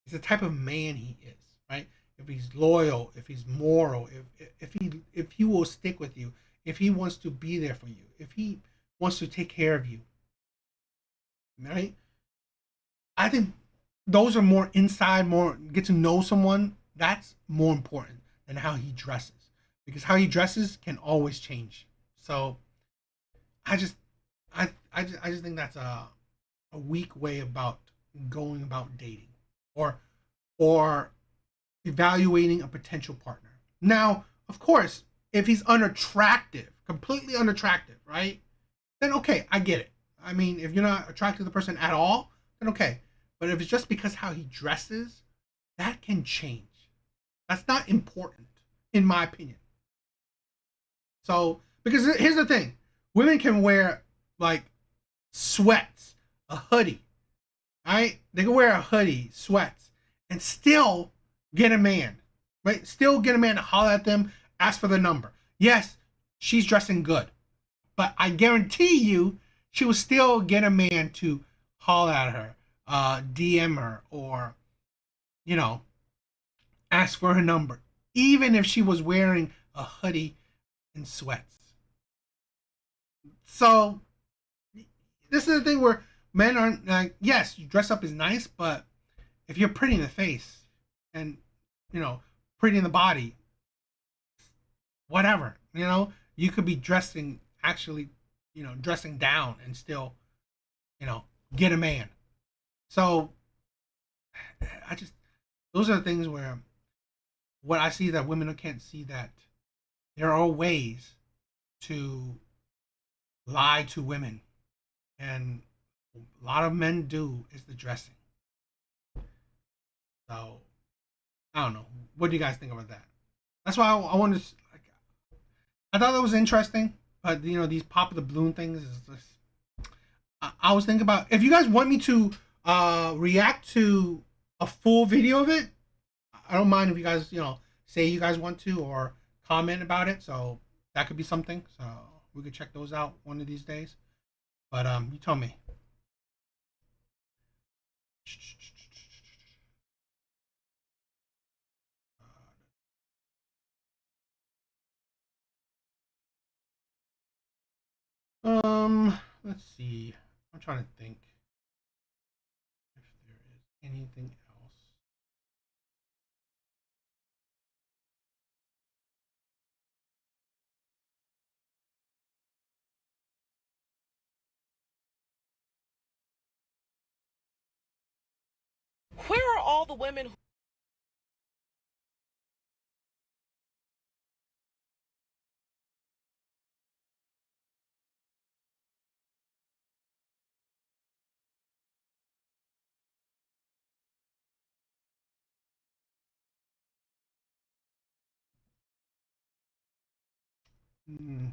It's the type of man he is, right? If he's loyal, if he's moral, if he will stick with you, if he wants to be there for you, if he wants to take care of you, right? I think those are more inside, more get to know someone. That's more important than how he dresses, because how he dresses can always change. So I just think that's a weak way about going about dating or evaluating a potential partner. Now, of course, if he's unattractive, completely unattractive, right? Then okay, I get it. I mean, if you're not attracted to the person at all, then okay. But if it's just because how he dresses, that can change. That's not important, in my opinion. So, because here's the thing. Women can wear, like, sweats, a hoodie, right? They can wear a hoodie, sweats, and still get a man, right? Still get a man to holler at them, ask for the number. Yes, she's dressing good. But I guarantee you, she will still get a man to holler at her, DM her, or, ask for her number, even if she was wearing a hoodie and sweats. So this is the thing where men aren't like, yes, you dress up is nice, but if you're pretty in the face and, you know, pretty in the body, whatever, you know, you could be dressing actually, you know, dressing down and still, you know, get a man. So I just, those are the things where what I see that women can't see, that there are ways to lie to women, and a lot of men do is the dressing. So I don't know. What do you guys think about that? That's why I wanted to. Like, I thought that was interesting, but you know, these pop of the balloon things is just. I was thinking about, if you guys want me to react to a full video of it, I don't mind if you guys, you know, say you guys want to or comment about it. So that could be something. So we could check those out one of these days. But you tell me. Let's see. I'm trying to think if there is anything else. Where are all the women who Hmm.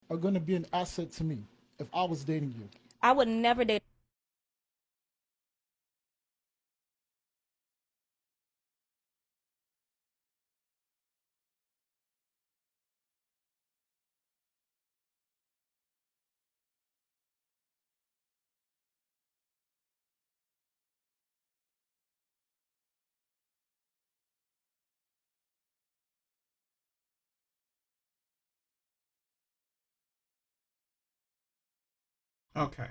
are going to be an asset to me if I was dating you? I would never date. Okay.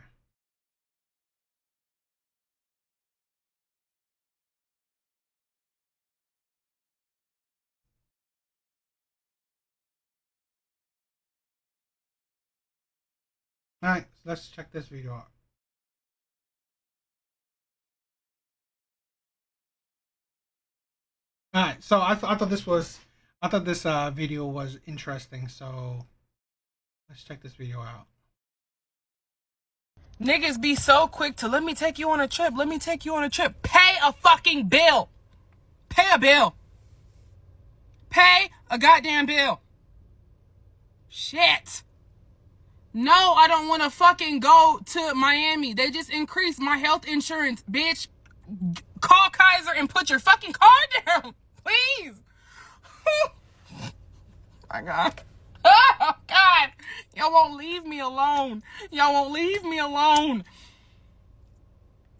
All right, so let's check this video out. All right, so I thought this video was interesting. So let's check this video out. niggas be so quick to let me take you on a trip, let me take you on a trip. Pay a fucking bill. Pay a bill. Pay a goddamn bill. Shit. No, I don't want to fucking go to Miami. They just increased my health insurance, bitch. Call Kaiser and put your fucking card down, please. My God. Oh, God. Y'all won't leave me alone. Y'all won't leave me alone.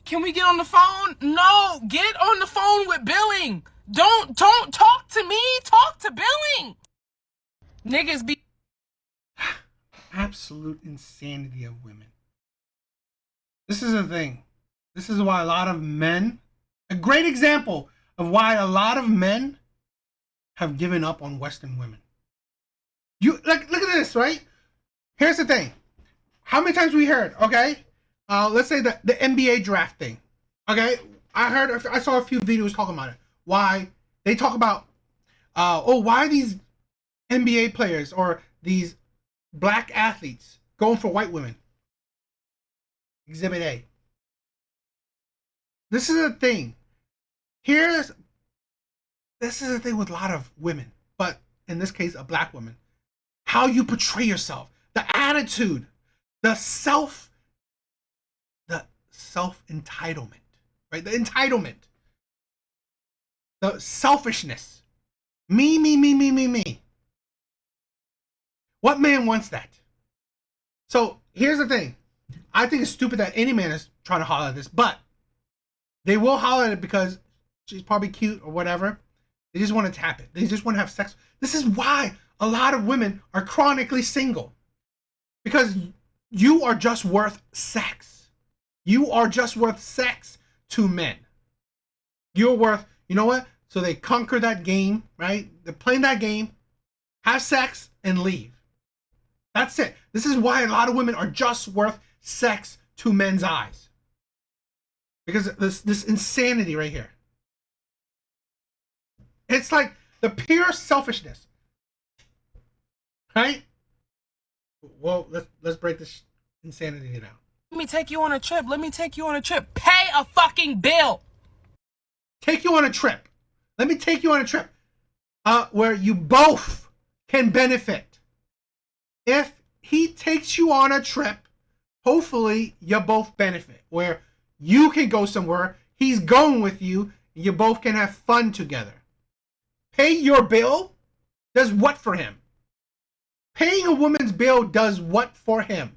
Can we get on the phone? No, get on the phone with billing. Don't talk to me. Talk to billing. Niggas be... Absolute insanity of women. This is the thing. This is why a lot of men, a great example of why a lot of men have given up on Western women. You look at this, right? Here's the thing. How many times we heard, okay? Let's say the NBA draft thing. Okay? I saw a few videos talking about it. Why they talk about why these NBA players or these black athletes going for white women. Exhibit A. This is a thing. This is the thing with a lot of women, but in this case, a black woman. How you portray yourself. the attitude, the self-entitlement, right? The entitlement, the selfishness. Me. What man wants that? So here's the thing. I think it's stupid that any man is trying to holler at this, but they will holler at it because she's probably cute or whatever. They just want to tap it. They just want to have sex. This is why a lot of women are chronically single. Because you are just worth sex. You are just worth sex to men. You're worth, you know what? So they conquer that game, right? They're playing that game, have sex, and leave. That's it. This is why a lot of women are just worth sex to men's eyes. Because this insanity right here. It's like the pure selfishness. Right? Well, let's break this insanity down. Let me take you on a trip. Let me take you on a trip. Pay a fucking bill. Take you on a trip. Let me take you on a trip. Where you both can benefit. If he takes you on a trip, hopefully you both benefit. Where you can go somewhere, he's going with you, and you both can have fun together. Pay your bill does what for him? Paying a woman's bill does what for him?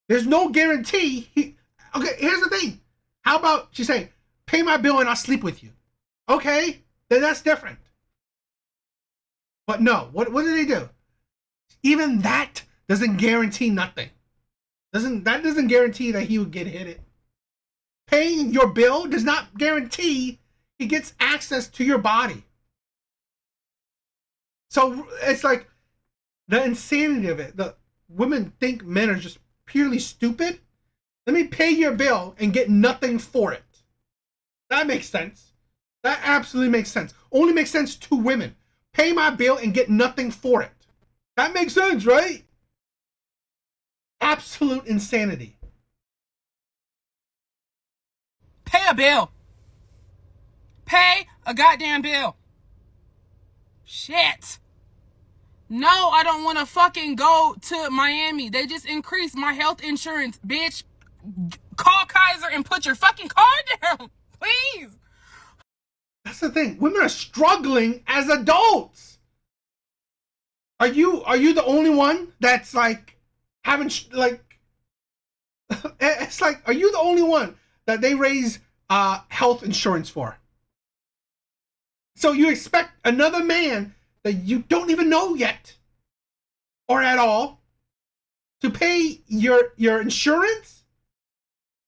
There's no guarantee. Okay, here's the thing. How about she say, pay my bill and I'll sleep with you? Okay, then that's different. But no, what do they do? Even that doesn't guarantee nothing. That doesn't guarantee that he would get hit it. Paying your bill does not guarantee he gets access to your body. So it's like the insanity of it. The women think men are just purely stupid. Let me pay your bill and get nothing for it. That makes sense. That absolutely makes sense. Only makes sense to women. Pay my bill and get nothing for it. That makes sense, right? Absolute insanity. Pay a bill. Pay a goddamn bill. Shit. No, I don't want to fucking go to Miami. They just increased my health insurance, bitch. Call Kaiser and put your fucking card down, please. That's the thing. Women are struggling as adults. Are you the only one that's like having it's like, are you the only one that they raise health insurance for? So you expect another man that you don't even know yet or at all to pay your insurance?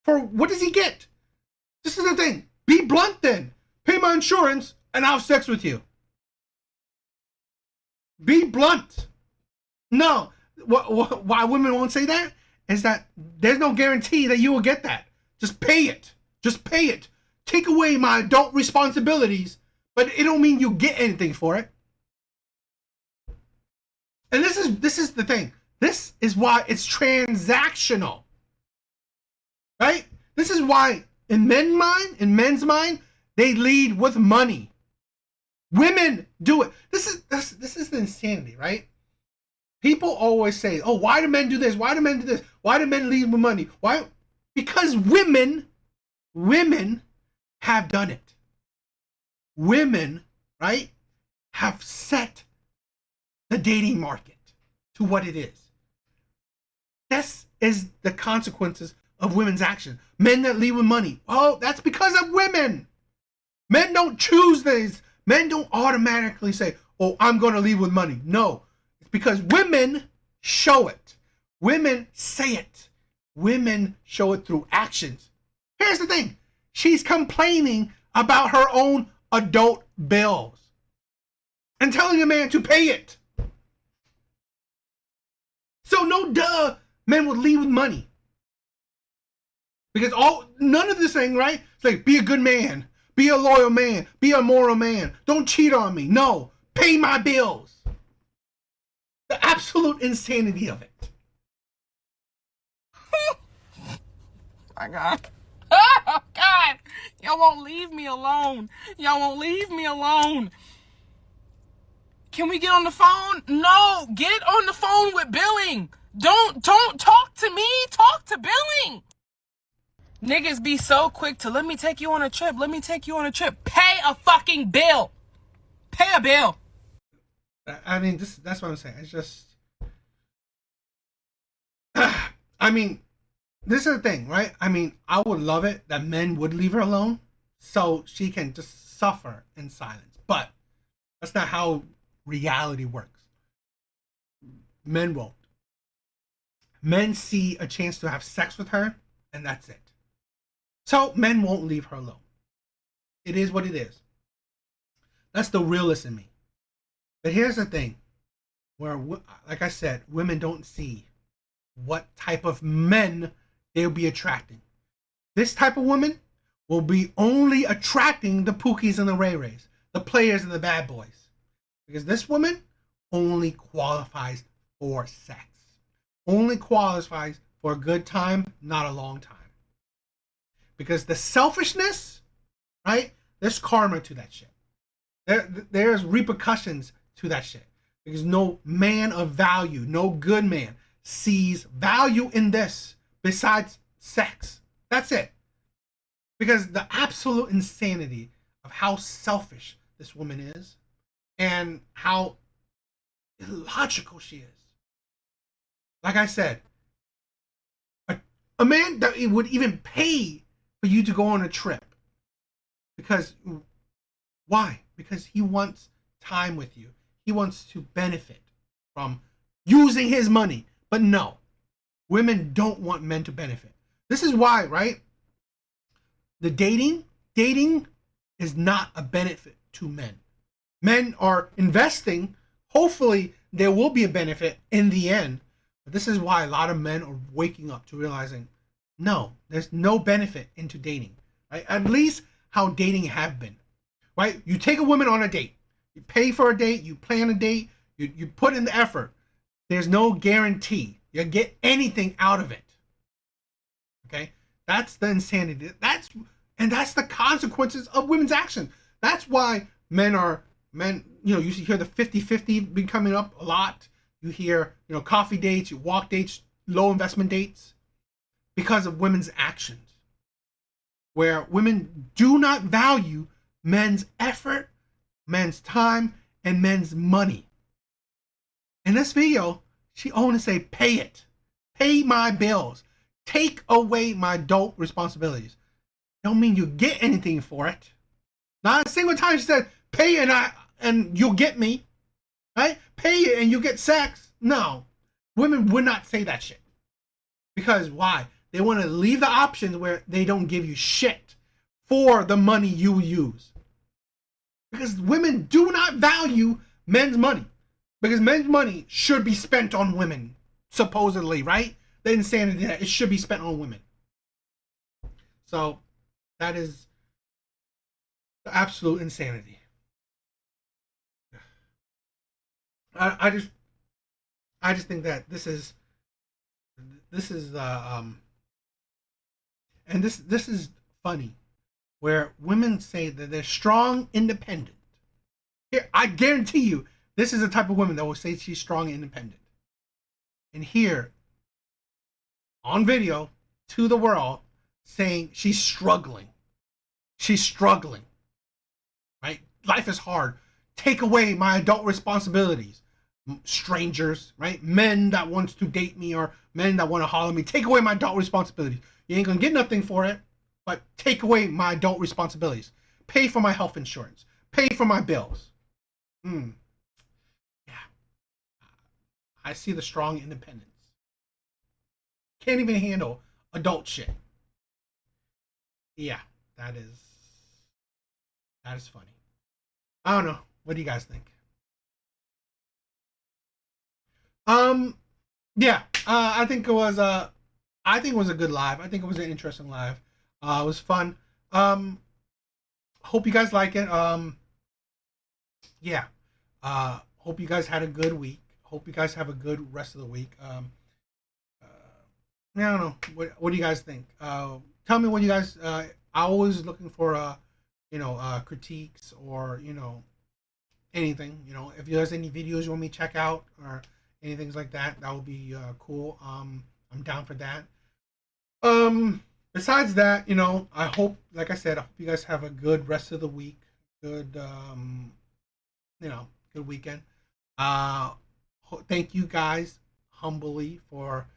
For what does he get? This is the thing. Be blunt then. Pay my insurance and I'll have sex with you. Be blunt. No. Why women won't say that is that there's no guarantee that you will get that. Just pay it. Just pay it. Take away my adult responsibilities, but it don't mean you get anything for it. And this is the thing. This is why it's transactional. Right? This is why in men's mind, they lead with money. Women do it. This is the insanity, right? People always say, "Oh, why do men do this? Why do men do this? Why do men lead with money? Why?" Because women have done it. Women, right, have set the dating market to what it is. This is the consequences of women's action. Men that lead with money. Oh, that's because of women. Men don't choose these. Men don't automatically say, "Oh, I'm going to lead with money." No, it's because women show it. Women say it. Women show it through actions. Here's the thing. She's complaining about her own adult bills and telling a man to pay it. So no duh, men would lead with money. Because none of this thing, right? It's like, be a good man, be a loyal man, be a moral man. Don't cheat on me. No, pay my bills. The absolute insanity of it. My God. Oh, God. Y'all won't leave me alone. Y'all won't leave me alone. Can we get on the phone? No, get on the phone with billing. Don't talk to me. Talk to Billing. Niggas be so quick to let me take you on a trip. Let me take you on a trip. Pay a fucking bill. Pay a bill. I mean, that's what I'm saying. It's just, I mean, this is the thing, right? I mean, I would love it that men would leave her alone so she can just suffer in silence. But that's not how reality works. Men won't. Men see a chance to have sex with her, and that's it. So men won't leave her alone. It is what it is. That's the realist in me. But here's the thing, where, like I said, women don't see what type of men they'll be attracting. This type of woman will be only attracting the Pookies and the Ray Rays, the players and the bad boys. Because this woman only qualifies for sex. Only qualifies for a good time, not a long time. Because the selfishness, right? There's karma to that shit. There's repercussions to that shit. Because no man of value, no good man, sees value in this besides sex. That's it. Because the absolute insanity of how selfish this woman is and how illogical she is. Like I said, a man that would even pay for you to go on a trip. Because, why? Because he wants time with you. He wants to benefit from using his money. But no, women don't want men to benefit. This is why, right? The dating is not a benefit to men. Men are investing. Hopefully there will be a benefit in the end. But this is why a lot of men are waking up to realizing, no, there's no benefit into dating. Right? At least how dating have been. Right? You take a woman on a date. You pay for a date. You plan a date. You put in the effort. There's no guarantee you'll get anything out of it. Okay? That's the insanity. That's the consequences of women's action. That's why men, you hear the 50-50 been coming up a lot. You hear, coffee dates, you walk dates, low investment dates, because of women's actions. Where women do not value men's effort, men's time, and men's money. In this video, she only say, pay it. Pay my bills. Take away my adult responsibilities. Don't mean you get anything for it. Not a single time she said, pay and you'll get me. Right? Pay it and you get sex. No. Women would not say that shit. Because why? They want to leave the options where they don't give you shit for the money you use. Because women do not value men's money. Because men's money should be spent on women, supposedly, right? The insanity that it should be spent on women. So that is the absolute insanity. I just think that this is and this is funny, where women say that they're strong, independent. Here, I guarantee you, this is the type of woman that will say she's strong and independent. And here, on video, to the world, saying she's struggling. She's struggling. Right? Life is hard. Take away my adult responsibilities. Strangers, right? Men that want to date me or men that want to holler at me. Take away my adult responsibilities. You ain't gonna get nothing for it, but take away my adult responsibilities. Pay for my health insurance. Pay for my bills. Yeah. I see the strong independence. Can't even handle adult shit. Yeah, that is funny. I don't know. What do you guys think? Yeah, I think it was a good live. I think it was an interesting live. It was fun. Hope you guys like it. Yeah. Hope you guys had a good week. Hope you guys have a good rest of the week. I don't know. What do you guys think? Tell me what you guys. I always looking for critiques or anything. If there's any videos you want me to check out or anything like that, that would be cool. I'm down for that. Besides that, you know, I hope, like I said, I hope you guys have a good rest of the week. Good, you know, good weekend. Thank you guys humbly for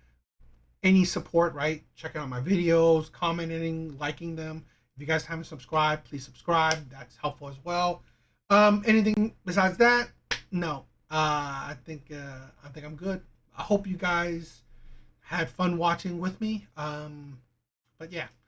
any support, right? Checking out my videos, commenting, liking them. If you guys haven't subscribed, please subscribe. That's helpful as well. Anything besides that? No. I think I'm good. I hope you guys had fun watching with me. But yeah.